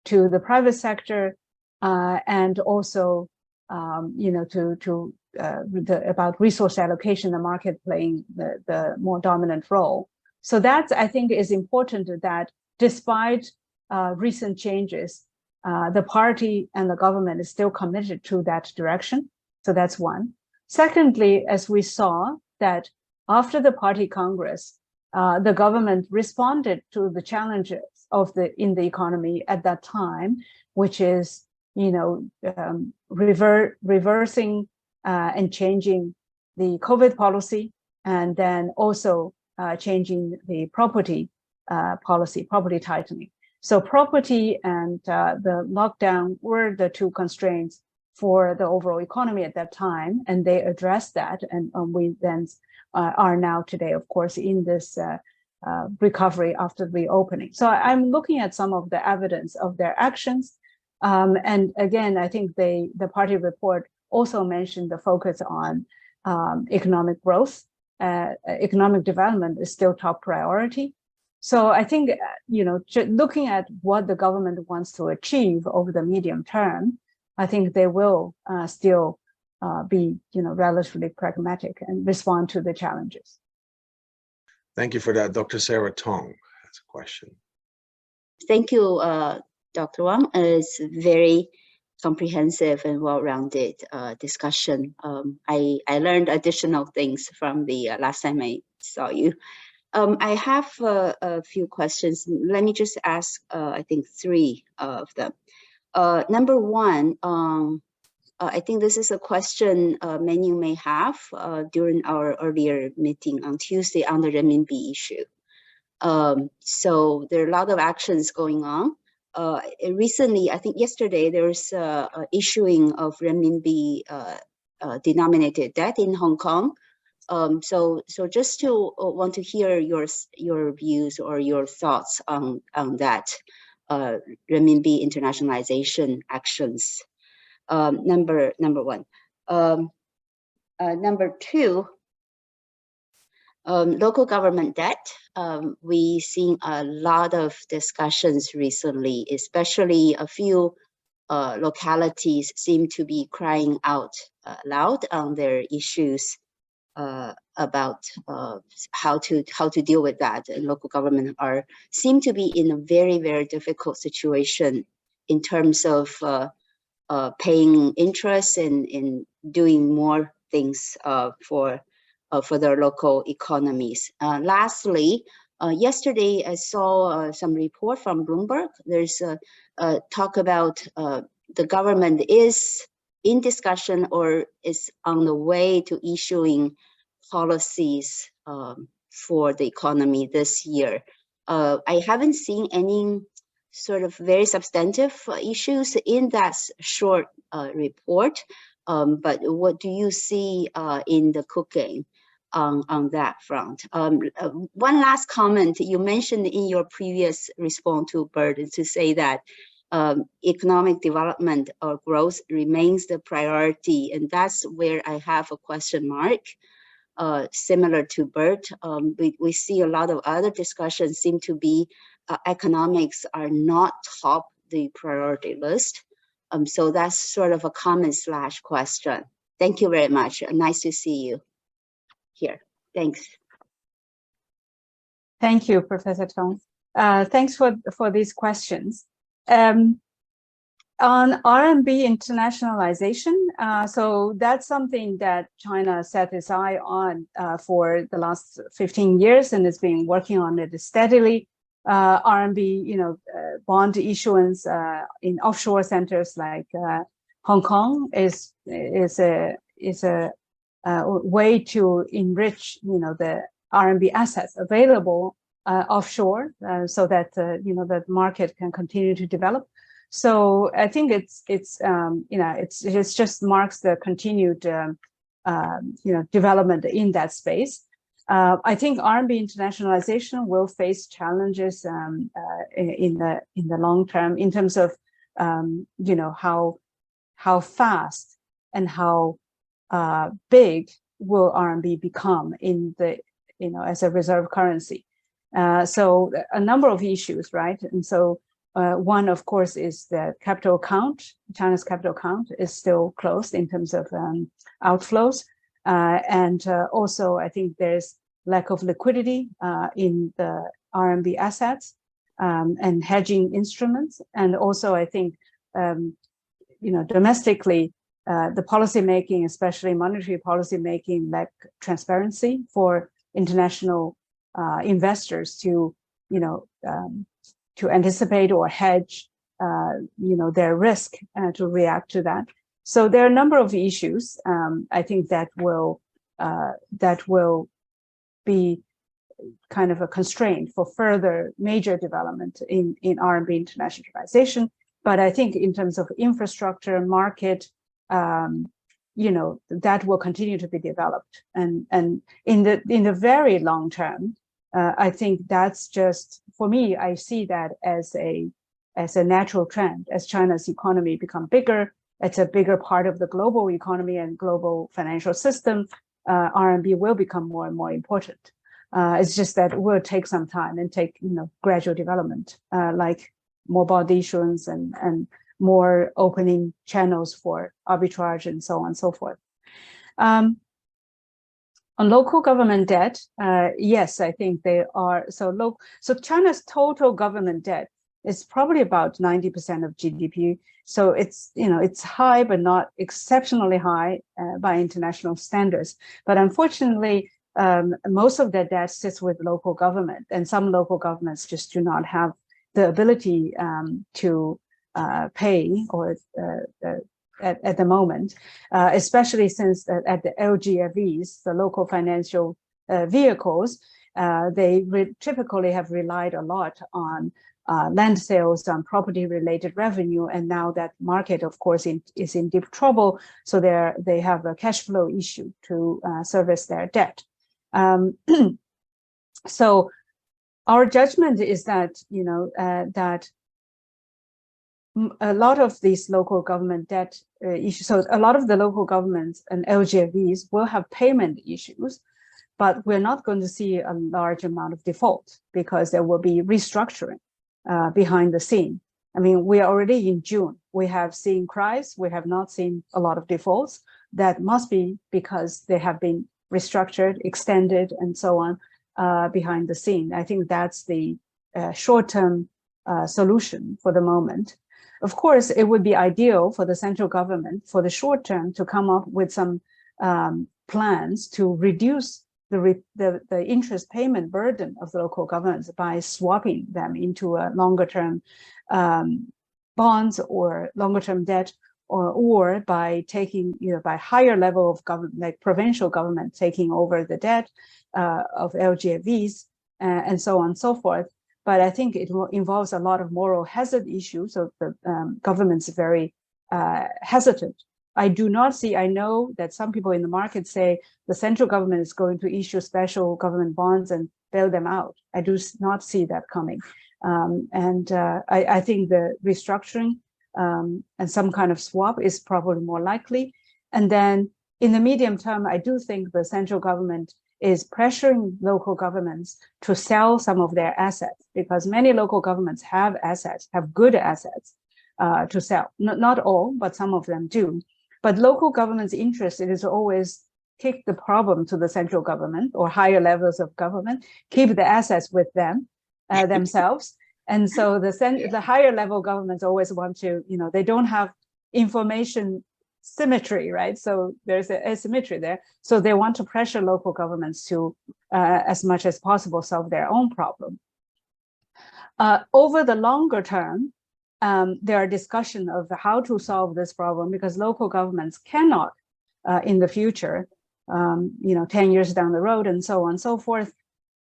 to the private sector, and also about resource allocation, the market playing the more dominant role. So that, I think, is important, that despite recent changes, the party and the government is still committed to that direction. So that's one. Secondly, as we saw that after the Party Congress, the government responded to the challenges in the economy at that time, which is reversing and changing the COVID policy, and then also changing the property policy, property tightening. So property and the lockdown were the two constraints for the overall economy at that time, and they addressed that, and we then are now today, of course, in this recovery after reopening. So I'm looking at some of the evidence of their actions, and again, I think the party report also mentioned the focus on economic growth. Economic development is still top priority. So I think looking at what the government wants to achieve over the medium term, I think they will still be relatively pragmatic and respond to the challenges. Thank you for that. Dr. Sarah Tong has a question. Thank you, Dr. Wang. It's very comprehensive and well-rounded discussion. I learned additional things from the last time I saw you. I have a few questions. Let me just ask, I think, three of them. Number one, I think this is a question many may have during our earlier meeting on Tuesday on the renminbi issue. So there are a lot of actions going on. Recently, I think yesterday, there was a issuing of renminbi denominated debt in Hong Kong. So just to want to hear your views or your thoughts on that renminbi internationalization actions. Number one. Number two, local government debt. We've seen a lot of discussions recently, especially a few localities seem to be crying out loud on their issues about how to deal with that. And local government seem to be in a very, very difficult situation in terms of paying interest and doing more things for their local economies. Lastly, yesterday I saw some report from Bloomberg. There's a talk about the government is in discussion or is on the way to issuing policies for the economy this year. I haven't seen any sort of very substantive issues in that short report, but what do you see in the cooking on that front? One last comment, you mentioned in your previous response to Bert to say that economic development or growth remains the priority, and that's where I have a question mark. Similar to Bert, we see a lot of other discussions seem to be economics are not top the priority list. So that's sort of a comment / question. Thank you very much. Nice to see you here. Thanks. Thank you, Professor Tong. Thanks for these questions. On RMB internationalization, so that's something that China set its eye on for the last 15 years and has been working on it steadily. RMB, bond issuance in offshore centers like Hong Kong is a way to enrich, the RMB assets available offshore, so that the market can continue to develop. So I think it just marks the continued development in that space. I think RMB internationalization will face challenges in the long term in terms of how fast and how big will RMB become in the as a reserve currency. So a number of issues, right? And so one, of course, is the capital account. China's capital account is still closed in terms of outflows. And also, I think there's lack of liquidity in the RMB assets and hedging instruments. And also, I think, domestically, the policy making, especially monetary policy making, lack transparency for international investors to, to anticipate or hedge, their risk to react to that. So there are a number of issues. I think that will be kind of a constraint for further major development in RMB internationalization. But I think in terms of infrastructure, market, that will continue to be developed. And in the very long term, I think that's just, for me, I see that as a natural trend. As China's economy become bigger, it's a bigger part of the global economy and global financial system, RMB will become more and more important. It's just that it will take some time and take, gradual development, like more bond issuance and more opening channels for arbitrage and so on and so forth. On local government debt, yes, I think they are so China's total government debt is probably about 90% of GDP. So it's, it's high, but not exceptionally high by international standards. But unfortunately, most of their debt sits with local government, and some local governments just do not have the ability to pay or at the moment, especially since at the LGFVs, the local financial vehicles, they typically have relied a lot on land sales, on property-related revenue, and now that market, of course, is in deep trouble, so they have a cash flow issue to service their debt. So our judgment is that, you know, that a lot of these local government debt issues, so a lot of the local governments and LGFVs will have payment issues, but we're not going to see a large amount of default because there will be restructuring behind the scene. I mean, we are already in June. We have seen cries. We have not seen a lot of defaults. That must be because they have been restructured, extended, and so on behind the scene. I think that's the short-term solution for the moment. Of course, it would be ideal for the central government for the short term to come up with some plans to reduce the interest payment burden of the local governments by swapping them into a longer term bonds or longer term debt, or by taking, you know, by higher level of government, like provincial government taking over the debt of LGFVs and so on and so forth. But I think it involves a lot of moral hazard issues. So the government's very hesitant. I do not see, I know that some people in the market say the central government is going to issue special government bonds and bail them out. I do not see that coming. I think the restructuring and some kind of swap is probably more likely. And then in the medium term, I do think the central government is pressuring local governments to sell some of their assets, because many local governments have assets, have good assets to sell. Not all, but some of them do. But local government's interest is always kick the problem to the central government or higher levels of government, keep the assets with them themselves. And so the higher level governments always want to, you know, they don't have information symmetry, right? So there's an asymmetry there. So they want to pressure local governments to, as much as possible, solve their own problem. Over the longer term, there are discussions of how to solve this problem, because local governments cannot, in the future, you know, 10 years down the road and so on and so forth,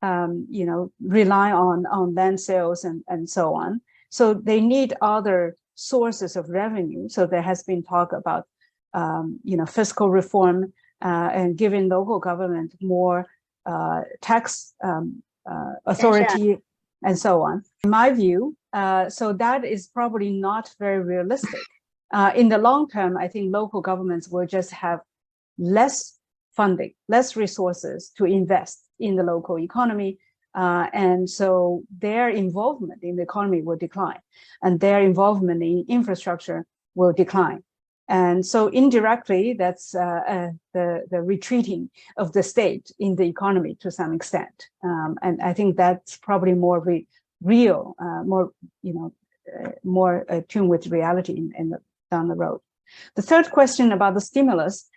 you know, rely on land sales and so on. So they need other sources of revenue. So there has been talk about, you know, fiscal reform and giving local government more tax authority and so on. In my view, so that is probably not very realistic. In the long term, I think local governments will just have less funding, less resources to invest in the local economy. And so their involvement in the economy will decline, and their involvement in infrastructure will decline. And so indirectly, that's the retreating of the state in the economy to some extent. And I think that's probably more real, more, you know, more attuned with reality down the road. The third question about the stimulus.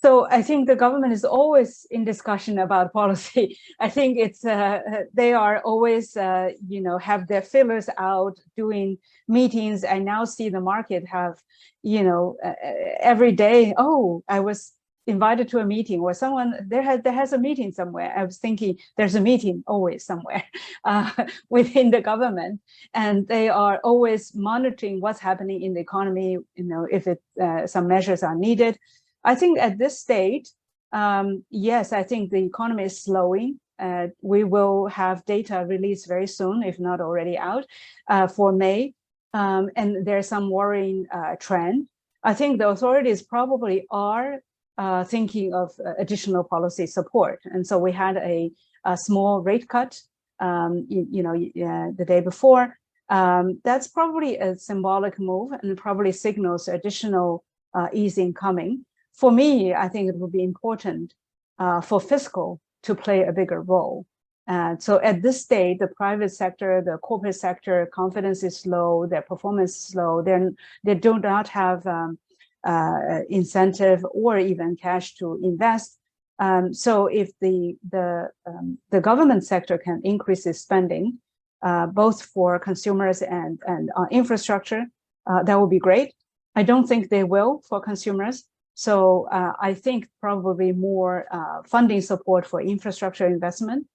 So I think the government is always in discussion about policy. I think it's they are always, you know, have their fillers out doing meetings. I now see the market have, you know, every day, oh, I was invited to a meeting, or someone there has a meeting somewhere. I was thinking there's a meeting always somewhere within the government, and they are always monitoring what's happening in the economy. You know, if some measures are needed. I think at this stage, yes, I think the economy is slowing. We will have data released very soon, if not already out, for May. And there's some worrying trend. I think the authorities probably are thinking of additional policy support. And so we had a small rate cut, you know, the day before. That's probably a symbolic move and probably signals additional easing coming. For me, I think it will be important for fiscal to play a bigger role. So at this stage, the private sector, the corporate sector, confidence is low, their performance is low. They do not have incentive or even cash to invest. So if the government sector can increase its spending, both for consumers and infrastructure, that would be great. I don't think they will for consumers. So I think probably more funding support for infrastructure investment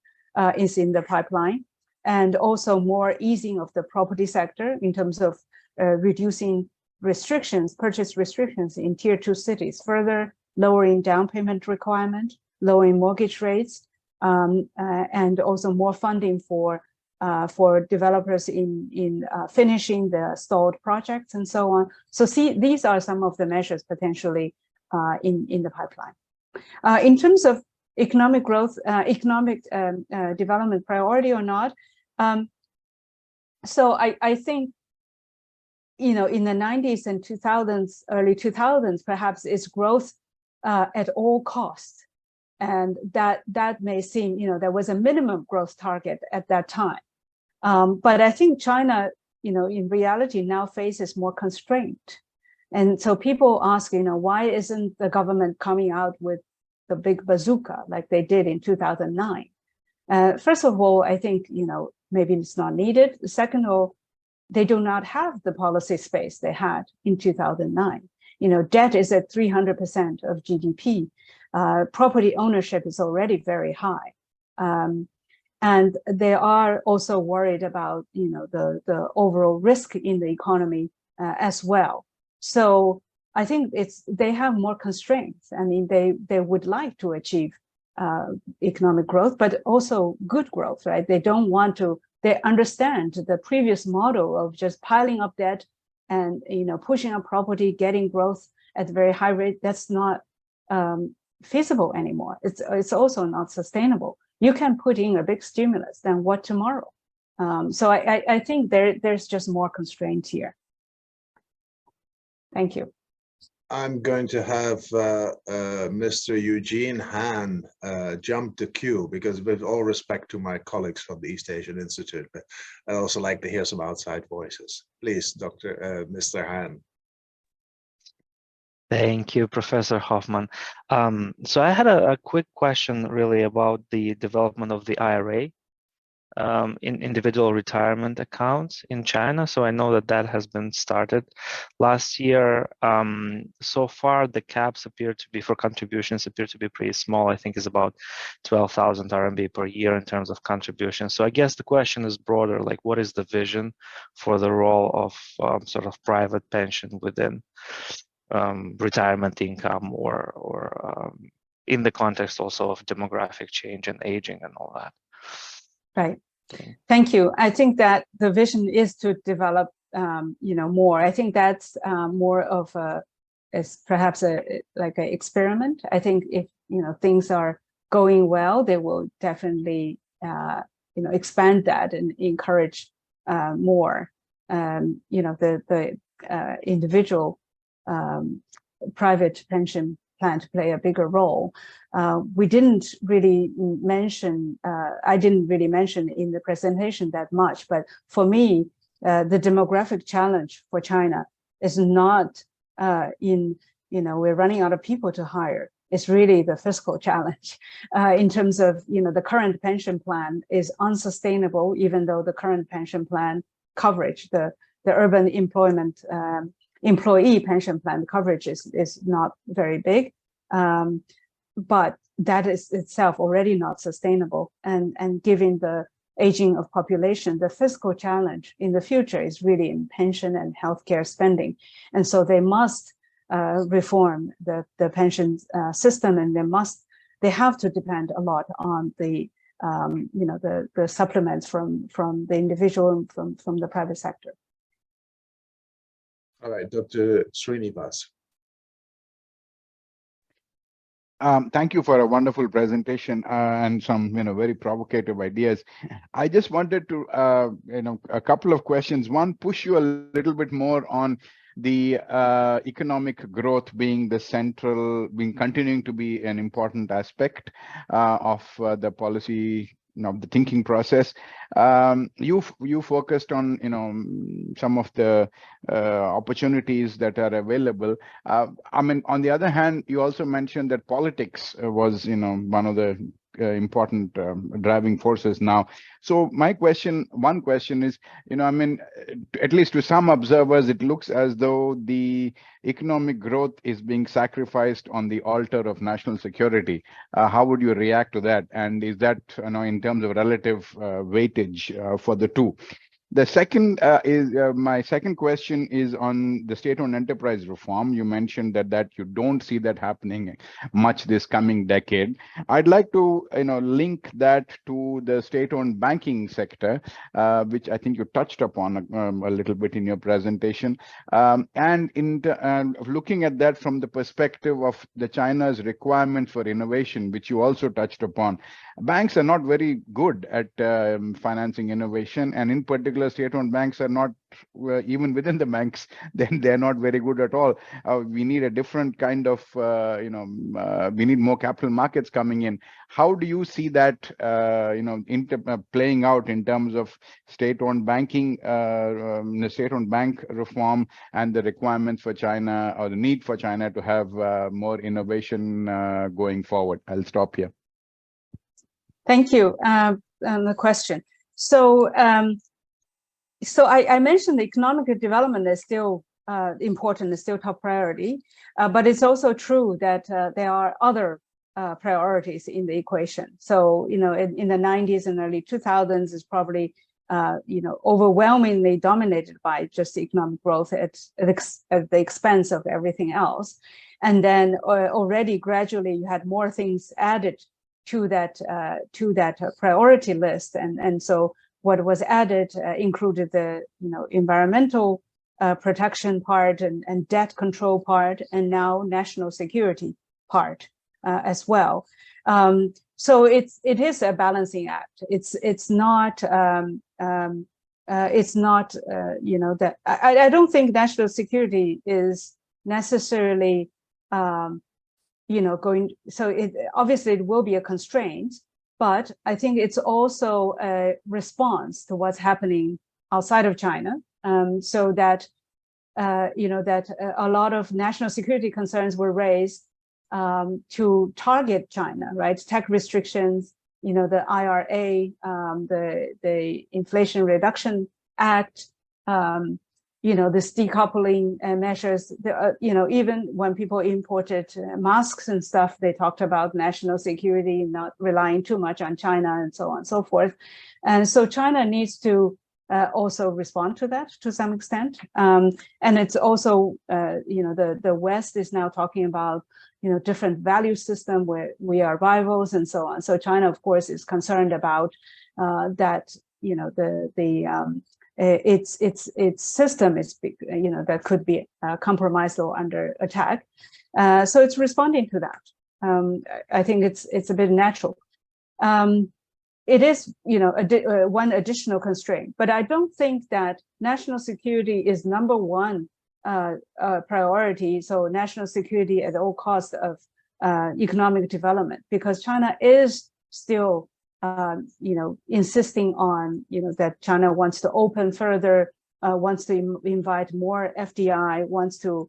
is in the pipeline, and also more easing of the property sector in terms of reducing restrictions, purchase restrictions in tier 2 cities, further lowering down payment requirement, lowering mortgage rates, and also more funding for developers in finishing the stalled projects and so on. So these are some of the measures potentially in the pipeline. In terms of economic growth, economic development priority or not, so I think, in the 90s and 2000s, early 2000s, perhaps it's growth at all costs. And that may seem, there was a minimum growth target at that time. But I think China, in reality now faces more constraint. And so people ask, why isn't the government coming out with the big bazooka like they did in 2009? First of all, I think, maybe it's not needed. Second of all, they do not have the policy space they had in 2009. Debt is at 300% of GDP. Property ownership is already very high. And they are also worried about, the overall risk in the economy as well. So I think they have more constraints. I mean, they would like to achieve economic growth, but also good growth, right? They don't want to. They understand the previous model of just piling up debt and pushing up property, getting growth at a very high rate. That's not feasible anymore. It's also not sustainable. You can put in a big stimulus, then what tomorrow? So I think there's just more constraints here. Thank you. I'm going to have Mr. Eugene Han jump the queue, because with all respect to my colleagues from the East Asian Institute, but I'd also like to hear some outside voices. Please, Mr. Han. Thank you, Professor Hofman. So I had a quick question really about the development of the IRA in individual retirement accounts in China. So I know that has been started last year. So far, the caps for contributions appear to be pretty small. I think it's about 12,000 RMB per year in terms of contributions. So I guess the question is broader, like what is the vision for the role of sort of private pension within retirement income or in the context also of demographic change and aging and all that. Right. Thank you. I think that the vision is to develop, more. I think that's more of perhaps like an experiment. I think if things are going well, they will definitely expand that and encourage more. The individual private pension plan to play a bigger role. We didn't really mention, I didn't really mention in the presentation that much, but for me, the demographic challenge for China is not we're running out of people to hire. It's really the fiscal challenge in terms of, the current pension plan is unsustainable, even though the current pension plan coverage, the urban employment employee pension plan coverage is not very big, but that is itself already not sustainable. And given the aging of population, the fiscal challenge in the future is really in pension and healthcare spending. And so they must reform the pension system, and they have to depend a lot on the the supplements from the individual and from the private sector. All right, Dr. Srinivas. Thank you for a wonderful presentation and some very provocative ideas. I just wanted to a couple of questions. One, push you a little bit more on the economic growth being continuing to be an important aspect of the policy the thinking process. You focused on some of the opportunities that are available. I mean, on the other hand, you also mentioned that politics was one of the important driving forces now. So one question is, I mean, at least to some observers, it looks as though the economic growth is being sacrificed on the altar of national security. How would you react to that? And is that, in terms of relative weightage for the two? The second my second question is on the state-owned enterprise reform. You mentioned that you don't see that happening much this coming decade. I'd like to link that to the state-owned banking sector, which I think you touched upon a little bit in your presentation. And in looking at that from the perspective of the China's requirement for innovation, which you also touched upon, banks are not very good at financing innovation, and in particular, state-owned banks are not, even within the banks, then they're not very good at all. We need a different kind of, we need more capital markets coming in. How do you see that, playing out in terms of state-owned banking, the state-owned bank reform, and the requirements for China, or the need for China to have more innovation going forward? I'll stop here. Thank you on the question. So, I mentioned the economic development is still important, is still top priority, but it's also true that there are other priorities in the equation. So, in the 90s and early 2000s is probably, overwhelmingly dominated by just economic growth at the expense of everything else. And then already gradually you had more things added to that priority list, and so what was added included the environmental protection part and debt control part, and now national security part as well. So it is a balancing act. It's not that I don't think national security is necessarily obviously it will be a constraint, but I think it's also a response to what's happening outside of China, so that a lot of national security concerns were raised to target China, right? Tech restrictions, the IRA, the Inflation Reduction Act, this decoupling measures, even when people imported masks and stuff, they talked about national security, not relying too much on China, and so on and so forth. And so China needs to also respond to that to some extent. And it's also, the West is now talking about, different value system where we are rivals and so on. So China, of course, is concerned about that, its system is big, that could be compromised or under attack. So it's responding to that. I think it's a bit natural. It is, one additional constraint, but I don't think that national security is number one priority. So national security at all costs of economic development, because China is still insisting on, that China wants to open further, wants to invite more FDI, wants to,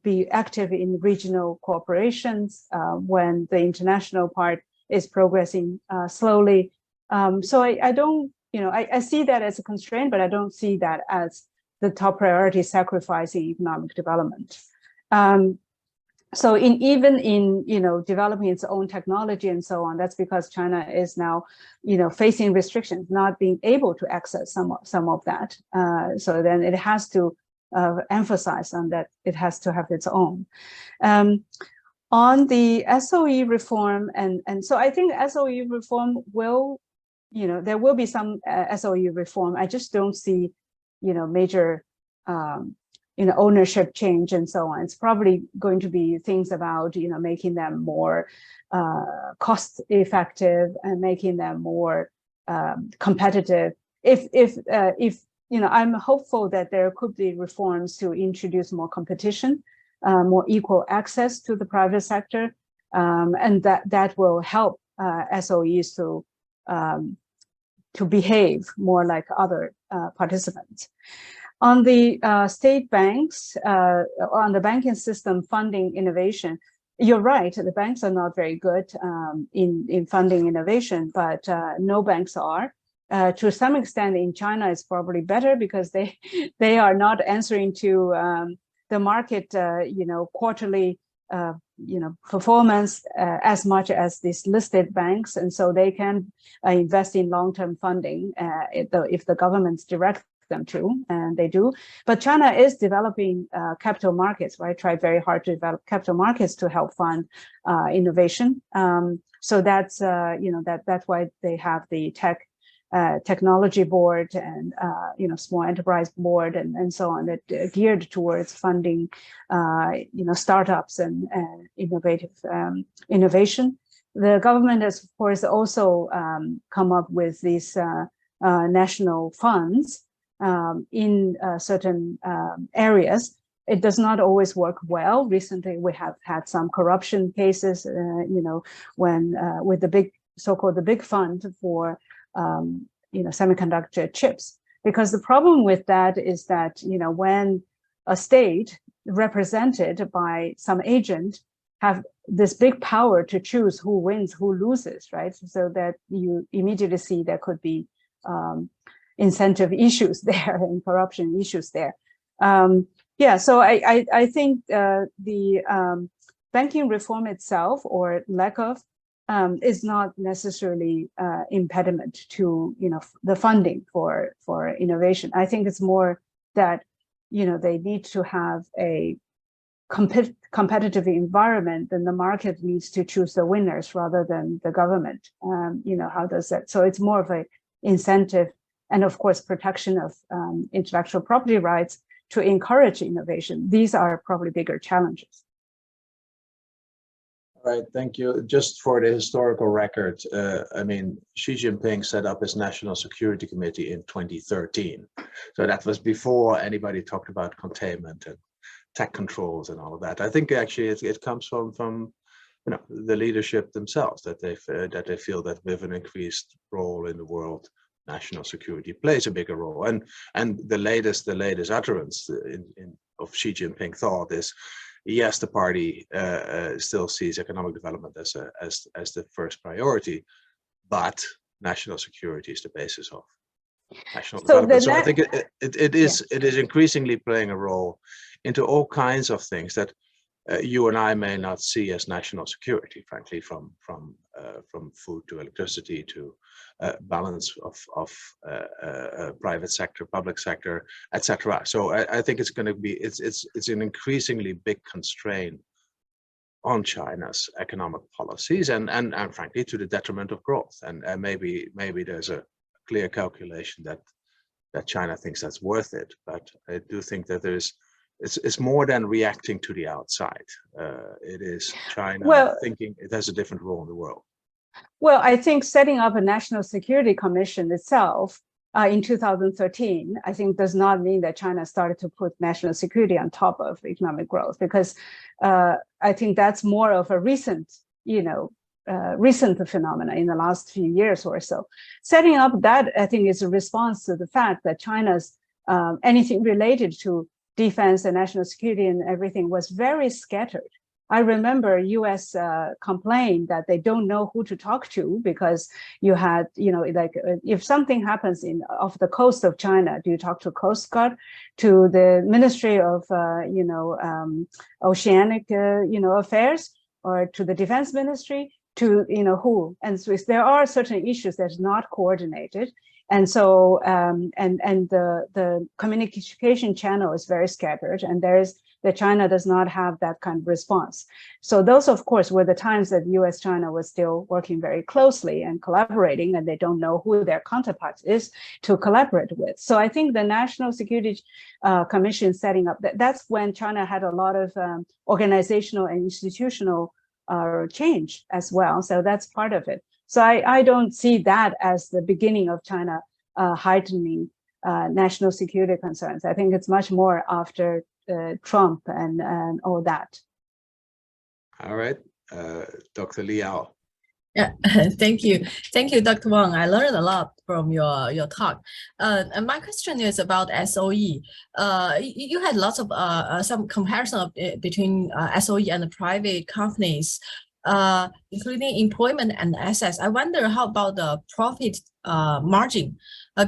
be active in regional cooperations when the international part is progressing slowly. So I don't, I see that as a constraint, but I don't see that as the top priority, sacrificing economic development. So even in developing its own technology and so on, that's because China is now facing restrictions, not being able to access some of that. So then it has to emphasize on that it has to have its own. On the SOE reform, and so I think SOE reform will, there will be some SOE reform. I just don't see major ownership change and so on. It's probably going to be things about, making them more cost effective and making them more competitive. If I'm hopeful that there could be reforms to introduce more competition, more equal access to the private sector, and that will help SOEs to behave more like other participants. On the state banks, on the banking system funding innovation, you're right, the banks are not very good in funding innovation, but no banks are. To some extent in China, it's probably better because they are not answering to the market, quarterly, performance as much as these listed banks, and so they can invest in long-term funding if the governments direct them to, and they do. But China is developing capital markets, right? Tried very hard to develop capital markets to help fund innovation. So that's that's why they have the technology board and small enterprise board and so on that geared towards funding startups and innovative innovation. The government has, of course, also come up with these national funds in certain areas. It does not always work well. Recently, we have had some corruption cases, when with the big so-called the big fund for semiconductor chips. Because the problem with that is that when a state represented by some agent have this big power to choose who wins, who loses, right? So that you immediately see there could be incentive issues there and corruption issues there. So I think the banking reform itself, or lack of, is not necessarily impediment to the funding for innovation. I think it's more that they need to have a competitive environment, and the market needs to choose the winners rather than the government. How does that? So it's more of a incentive, and of course protection of intellectual property rights to encourage innovation. These are probably bigger challenges. All right, thank you. Just for the historical record, Xi Jinping set up his National Security Committee in 2013. So that was before anybody talked about containment and tech controls and all of that. I think actually it comes from the leadership themselves, that they feel that with an increased role in the world, national security plays a bigger role. And the latest utterance of Xi Jinping thought is, yes, the party still sees economic development as the first priority, but national security is the basis of national development. So I think it is increasingly playing a role into all kinds of things that you and I may not see as national security, frankly, from food to electricity to balance of private sector, public sector, etc. So I think it's going to be it's an increasingly big constraint on China's economic policies, and frankly to the detriment of growth. And maybe there's a clear calculation that China thinks that's worth it, but I do think that it's more than reacting to the outside. It is China thinking it has a different role in the world. Well, I think setting up a National Security Commission itself in 2013, I think does not mean that China started to put national security on top of economic growth, because I think that's more of a recent, recent phenomena in the last few years or so. Setting up that, I think, is a response to the fact that China's anything related to defense and national security and everything was very scattered. I remember US complained that they don't know who to talk to, because you had, if something happens off the coast of China, do you talk to Coast Guard, to the Ministry of, Oceanic, Affairs, or to the Defense Ministry, to, who? And so there are certain issues that's not coordinated. And so, the communication channel is very scattered, and China does not have that kind of response. So those, of course, were the times that US-China was still working very closely and collaborating, and they don't know who their counterpart is to collaborate with. So I think the National Security Commission setting up, that's when China had a lot of organizational and institutional change as well. So that's part of it. So I don't see that as the beginning of China heightening national security concerns. I think it's much more after Trump and all that. All right, Dr. Liao. Yeah, thank you. Thank you, Dr. Wang. I learned a lot from your talk. And my question is about SOE. You had lots of some comparison of, between SOE and the private companies, including employment and assets. I wonder how about the profit margin?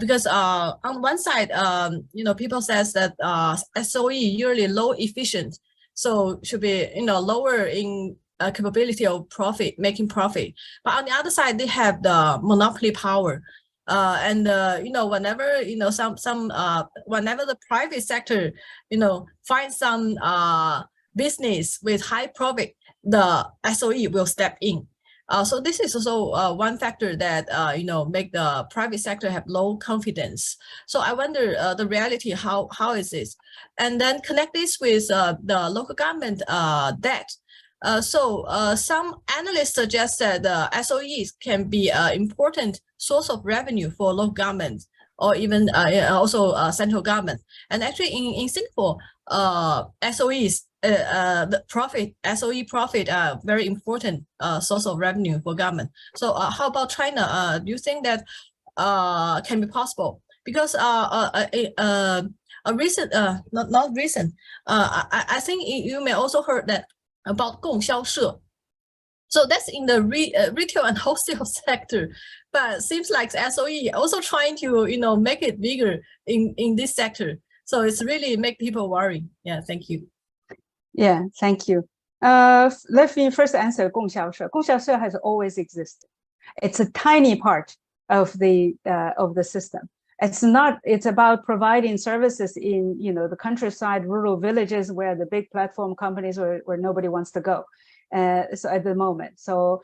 Because on one side, people says that SOE usually low efficient, so should be lower in capability of making profit. But on the other side, they have the monopoly power. Whenever whenever the private sector finds some business with high profit, the SOE will step in. So this is also one factor that make the private sector have low confidence. So I wonder the reality, how is this? And then connect this with the local government debt. Some analysts suggest that SOEs can be an important source of revenue for local government, or even also central government. And actually in Singapore, SOEs, the SOE profit are very important source of revenue for government. So how about China? Do you think that can be possible? Because a recent, not recent, I think you may also heard that about 供销社. So that's in the retail and wholesale sector, but seems like SOE also trying to make it bigger in this sector. So it's really make people worry. Yeah, thank you. Yeah, thank you. Let me first answer 供销社. 供销社has always existed. It's a tiny part of the system. It's about providing services in the countryside, rural villages where the big platform companies where nobody wants to go. So at the moment, so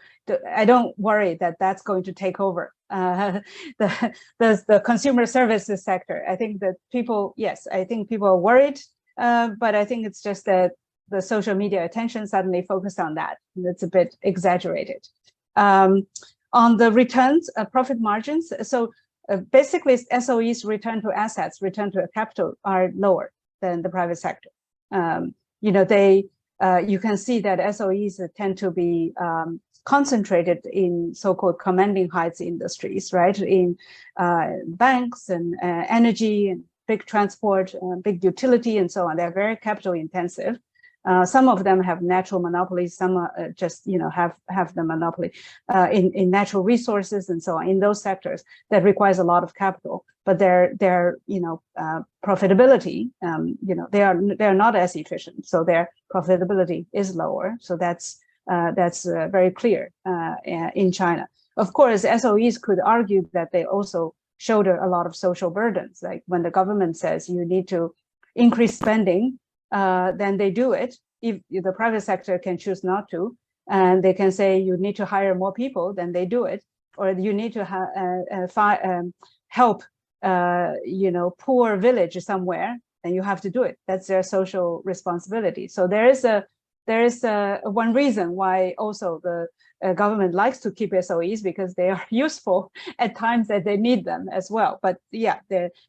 I don't worry that that's going to take over the consumer services sector. I think that people are worried, but I think it's just that the social media attention suddenly focused on that. It's a bit exaggerated. On the returns, profit margins, so basically SOEs return to assets, return to capital are lower than the private sector. You can see that SOEs tend to be concentrated in so-called commanding heights industries, right? In banks and energy and big transport, big utility and so on. They're very capital intensive. Some of them have natural monopolies. Some just have the monopoly in natural resources and so on. In those sectors, that requires a lot of capital, but their profitability, they are not as efficient, so their profitability is lower. So that's very clear in China. Of course, SOEs could argue that they also shoulder a lot of social burdens. Like when the government says you need to increase spending, then they do it. If the private sector can choose not to, and they can say you need to hire more people, then they do it. Or you need to help poor village somewhere, then you have to do it. That's their social responsibility. So there is one reason why also the government likes to keep SOEs, because they are useful at times that they need them as well. But yeah,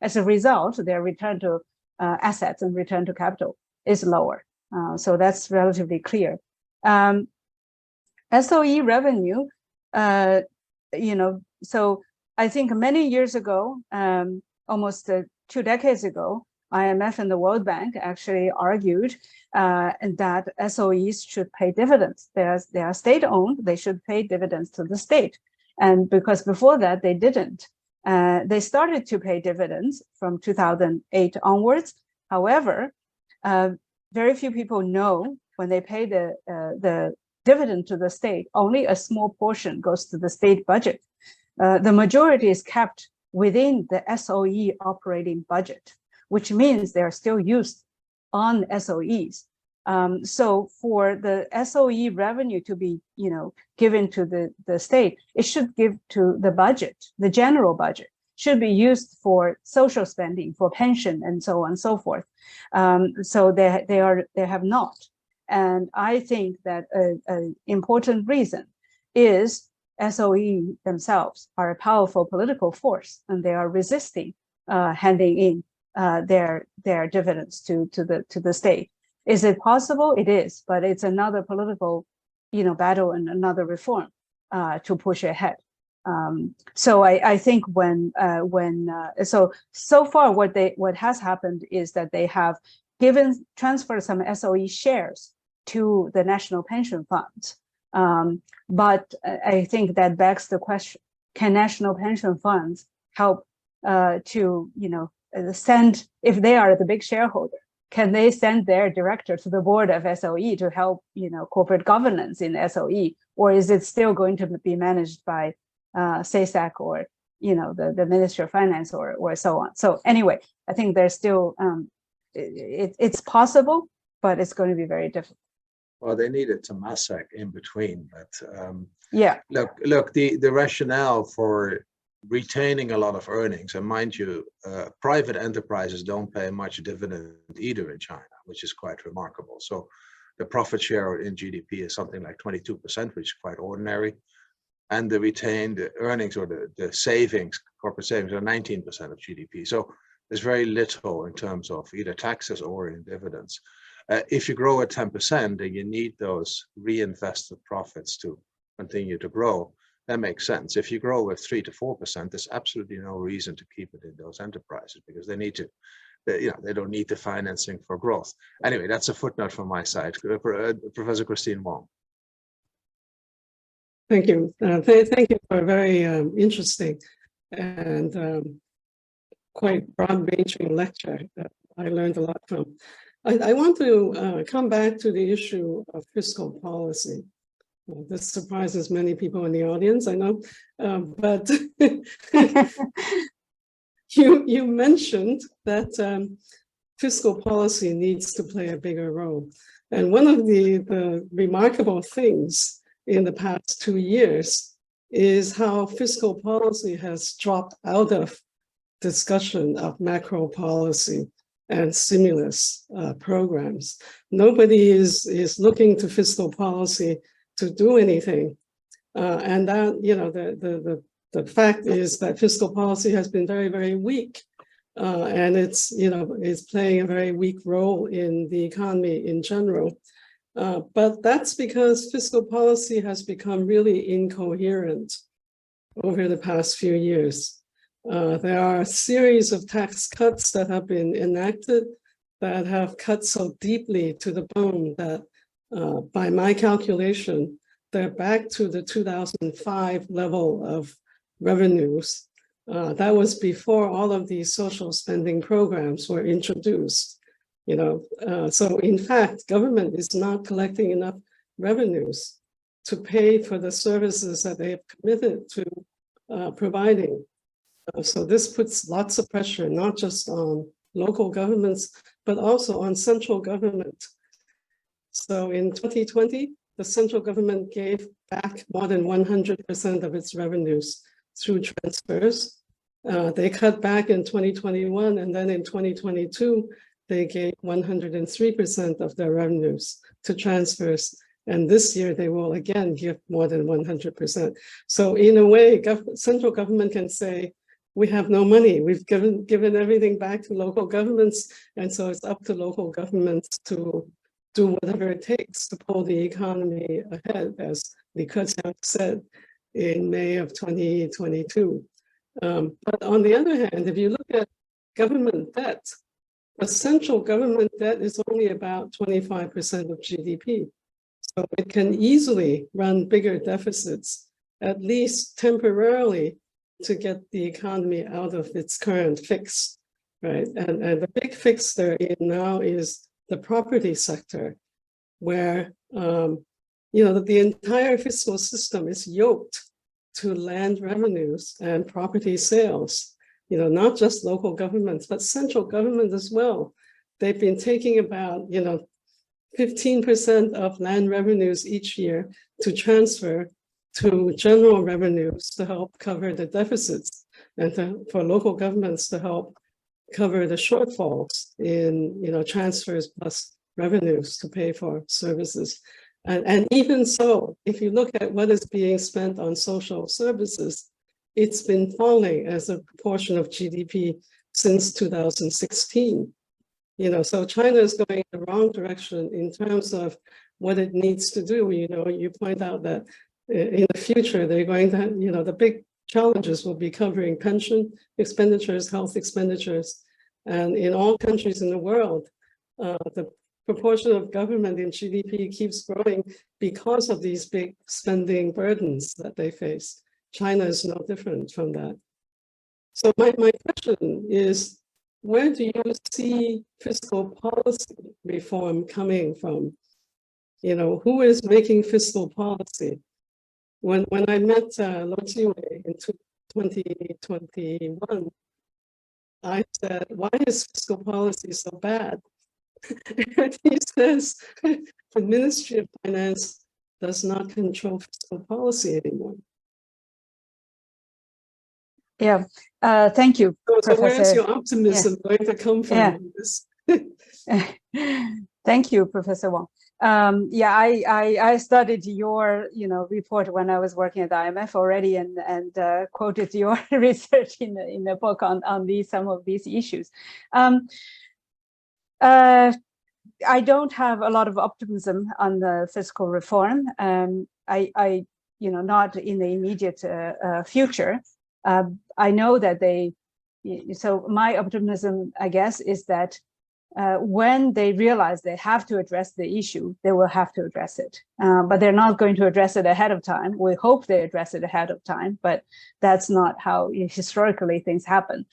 as a result, their return to assets and return to capital is lower. So that's relatively clear. SOE revenue, so I think many years ago, almost 2 decades ago, IMF and the World Bank actually argued that SOEs should pay dividends. They are state-owned, they should pay dividends to the state. And because before that, they didn't. They started to pay dividends from 2008 onwards. However, very few people know when they pay the dividend to the state, only a small portion goes to the state budget. The majority is kept within the SOE operating budget, which means they're still used on SOEs. So for the SOE revenue to be, given to the state, it should give to the budget, the general budget, should be used for social spending, for pension, and so on and so forth. So they have not. And I think that an important reason is SOE themselves are a powerful political force, and they are resisting handing in their dividends to the state. Is it possible? It is, but it's another political battle and another reform. to push ahead. So I think so far what has happened is that they have transferred some SOE shares to the national pension funds. But I think that begs the question: can national pension funds help to send, if they are the big shareholder, can they send their director to the board of SOE to help corporate governance in SOE, or is it still going to be managed by SASAC or the Ministry of Finance or so on? So anyway, I think there's still it's possible, but it's going to be very difficult. Well, they need a Temasek in between, but yeah. Look, the rationale for retaining a lot of earnings, and mind you, private enterprises don't pay much dividend either in China, which is quite remarkable. So the profit share in GDP is something like 22%, which is quite ordinary. And the retained earnings, or the savings, corporate savings, are 19% of GDP. So there's very little in terms of either taxes or in dividends. If you grow at 10%, then you need those reinvested profits to continue to grow. That makes sense. If you grow at 3 to 4%, there's absolutely no reason to keep it in those enterprises, because they need to, they don't need the financing for growth. Anyway, that's a footnote from my side. Professor Christine Wong. Thank you. Thank you for a very interesting and quite broad-ranging lecture that I learned a lot from. I want to come back to the issue of fiscal policy. Well, this surprises many people in the audience, I know, but you mentioned that fiscal policy needs to play a bigger role. And one of the remarkable things in the past 2 years is how fiscal policy has dropped out of discussion of macro policy and stimulus programs. Nobody is looking to fiscal policy to do anything. And that, the fact is that fiscal policy has been very, very weak. And it's playing a very weak role in the economy in general. But that's because fiscal policy has become really incoherent over the past few years. There are a series of tax cuts that have been enacted that have cut so deeply to the bone that by my calculation, they're back to the 2005 level of revenues. That was before all of these social spending programs were introduced. So in fact, government is not collecting enough revenues to pay for the services that they have committed to providing. So this puts lots of pressure, not just on local governments, but also on central government. So in 2020, the central government gave back more than 100% of its revenues through transfers. They cut back in 2021, and then in 2022, they gave 103% of their revenues to transfers. And this year, they will again give more than 100%. So in a way, central government can say, we have no money. We've given everything back to local governments. And so it's up to local governments to do whatever it takes to pull the economy ahead, as Li Keqiang said in May of 2022. But on the other hand, if you look at government debt, the central government debt is only about 25% of GDP. So it can easily run bigger deficits, at least temporarily, to get the economy out of its current fix, right? And the big fix they're in now is the property sector, where the entire fiscal system is yoked to land revenues and property sales. Not just local governments, but central government as well. They've been taking about 15% of land revenues each year to transfer to general revenues to help cover the deficits, and for local governments to help cover the shortfalls in transfers plus revenues to pay for services. And even so, if you look at what is being spent on social services, it's been falling as a proportion of GDP since 2016. So China is going in the wrong direction in terms of what it needs to do. You point out that in the future, they're going to, you know, the big challenges will be covering pension expenditures, health expenditures, and in all countries in the world, the proportion of government in GDP keeps growing because of these big spending burdens that they face. China is no different from that. So my question is, where do you see fiscal policy reform coming from? You know, who is making fiscal policy? When I met Lo Jiwei in 2021, I said, why is fiscal policy so bad? And he says, the Ministry of Finance does not control fiscal policy anymore. Yeah, thank you, So where is Professor. your optimism going to come from? Yeah. In this? Thank you, Professor Wang. Yeah, I studied your report when I was working at the IMF already, and quoted your research in the book on some of these issues. I don't have a lot of optimism on the fiscal reform. I not in the immediate future. I know that so my optimism, I guess, is that when they realize they have to address the issue, they will have to address it. But they're not going to address it ahead of time. We hope they address it ahead of time, but that's not how historically things happen.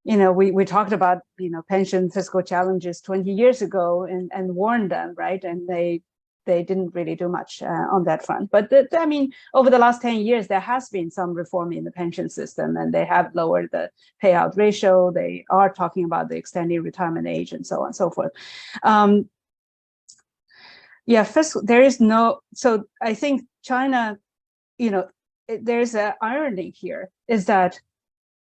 We talked about, pension fiscal challenges 20 years ago and warned them, right? And they didn't really do much on that front. But over the last 10 years, there has been some reform in the pension system, and they have lowered the payout ratio. They are talking about the extending retirement age and so on and so forth. There is no, so I think China, there's an irony here, is that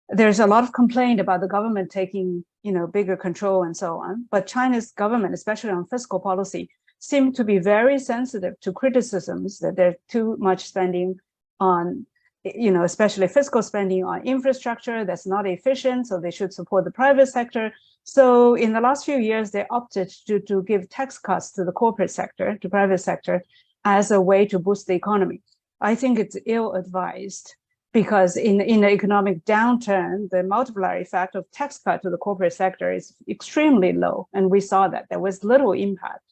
there's a lot of complaint about the government taking, bigger control and so on. But China's government, especially on fiscal policy, seem to be very sensitive to criticisms that there's too much spending on, especially fiscal spending on infrastructure that's not efficient, so they should support the private sector. So in the last few years, they opted to give tax cuts to the corporate sector, to private sector, as a way to boost the economy. I think it's ill-advised, because in the economic downturn, the multiplier effect of tax cut to the corporate sector is extremely low. And we saw that there was little impact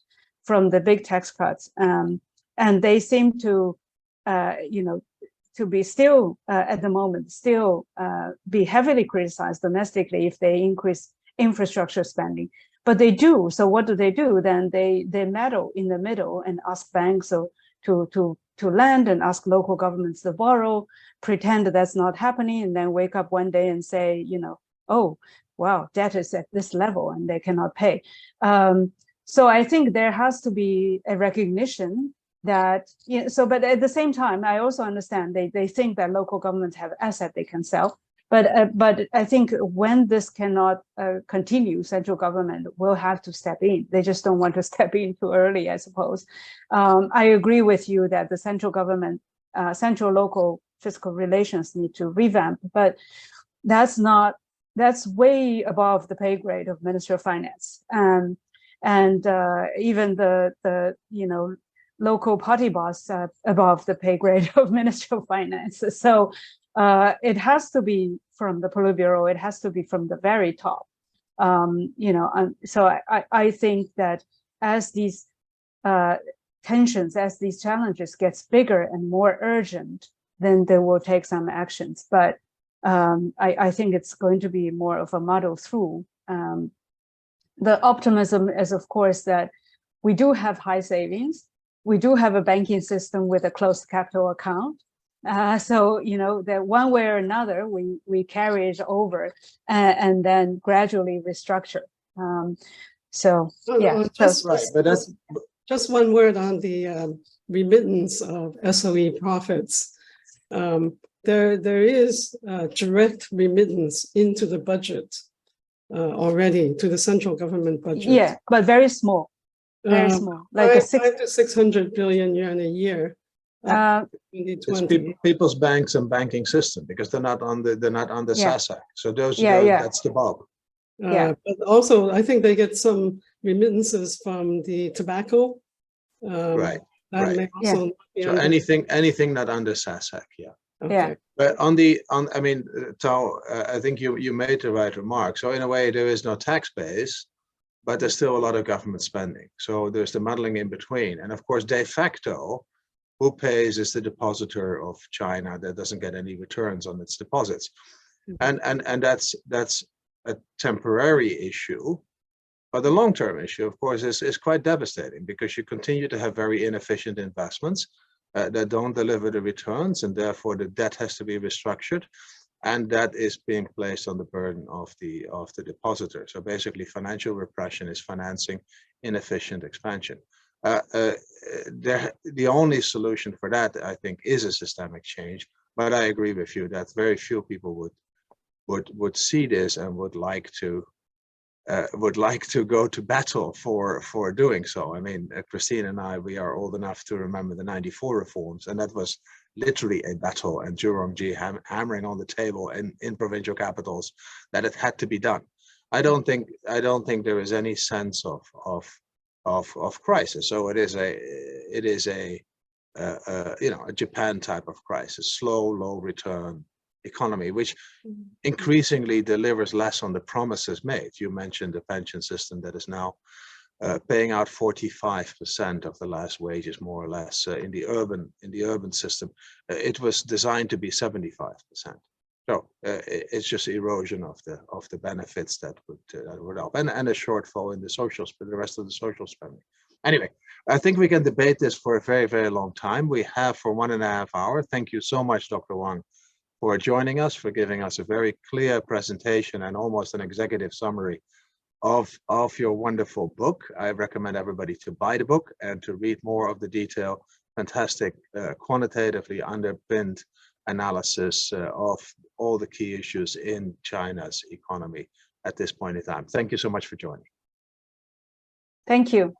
from the big tax cuts. And they seem to, to be still, at the moment, still be heavily criticized domestically if they increase infrastructure spending. But they do. So what do? Then they meddle in the middle and ask banks to lend and ask local governments to borrow, pretend that that's not happening, and then wake up one day and say, oh, wow, debt is at this level and they cannot pay. So I think there has to be a recognition that, but at the same time, I also understand they think that local governments have assets they can sell. But I think when this cannot continue, central government will have to step in. They just don't want to step in too early, I suppose. I agree with you that the central government, central-local fiscal relations need to revamp, but that's way above the pay grade of Ministry of Finance. And even the local party boss above the pay grade of Ministry of Finance. So it has to be from the Politburo. It has to be from the very top. So I think that as these tensions, as these challenges gets bigger and more urgent, then they will take some actions. But I think it's going to be more of a muddle through. The optimism is, of course, that we do have high savings. We do have a banking system with a closed capital account. So, that one way or another, we carry it over and then gradually restructure. Just one word on the remittance of SOE profits. There is direct remittance into the budget already, to the central government budget. Yeah, but very small. Very small, like 5 to 600 billion yuan a year. It's people's banks and banking system, because they're not on the SASAC. So that's the bulk. But also, I think they get some remittances from the tobacco. Right. That may also not be So under- anything not under SASAC, yeah. Okay. But I mean, Tao, I think you made the right remark. So in a way, there is no tax base, but there's still a lot of government spending. So there's the muddling in between. And of course, de facto, who pays is the depositor of China that doesn't get any returns on its deposits. And that's a temporary issue. But the long-term issue, of course, is quite devastating because you continue to have very inefficient investments that don't deliver the returns, and therefore the debt has to be restructured, and that is being placed on the burden of the depositor. So basically, financial repression is financing inefficient expansion. The only solution for that, I think, is a systemic change. But I agree with you that very few people would see this and would like to go to battle for doing so. I mean, Christine and I, we are old enough to remember the '94 reforms, and that was literally a battle, and Zhurongji hammering on the table in provincial capitals that it had to be done. I don't think there is any sense of crisis. So it is a Japan type of crisis, slow, low return economy, which increasingly delivers less on the promises made. You mentioned the pension system that is now paying out 45% of the last wages, more or less, in the urban system. It was designed to be 75%. So it's just erosion of the benefits that would help, and a shortfall in the rest of the social spending. Anyway, I think we can debate this for a very, very long time. We have for 1.5 hours. Thank you so much, Dr. Wang, for joining us, for giving us a very clear presentation and almost an executive summary of your wonderful book. I recommend everybody to buy the book and to read more of the detail, fantastic, quantitatively underpinned analysis of all the key issues in China's economy at this point in time. Thank you so much for joining. Thank you.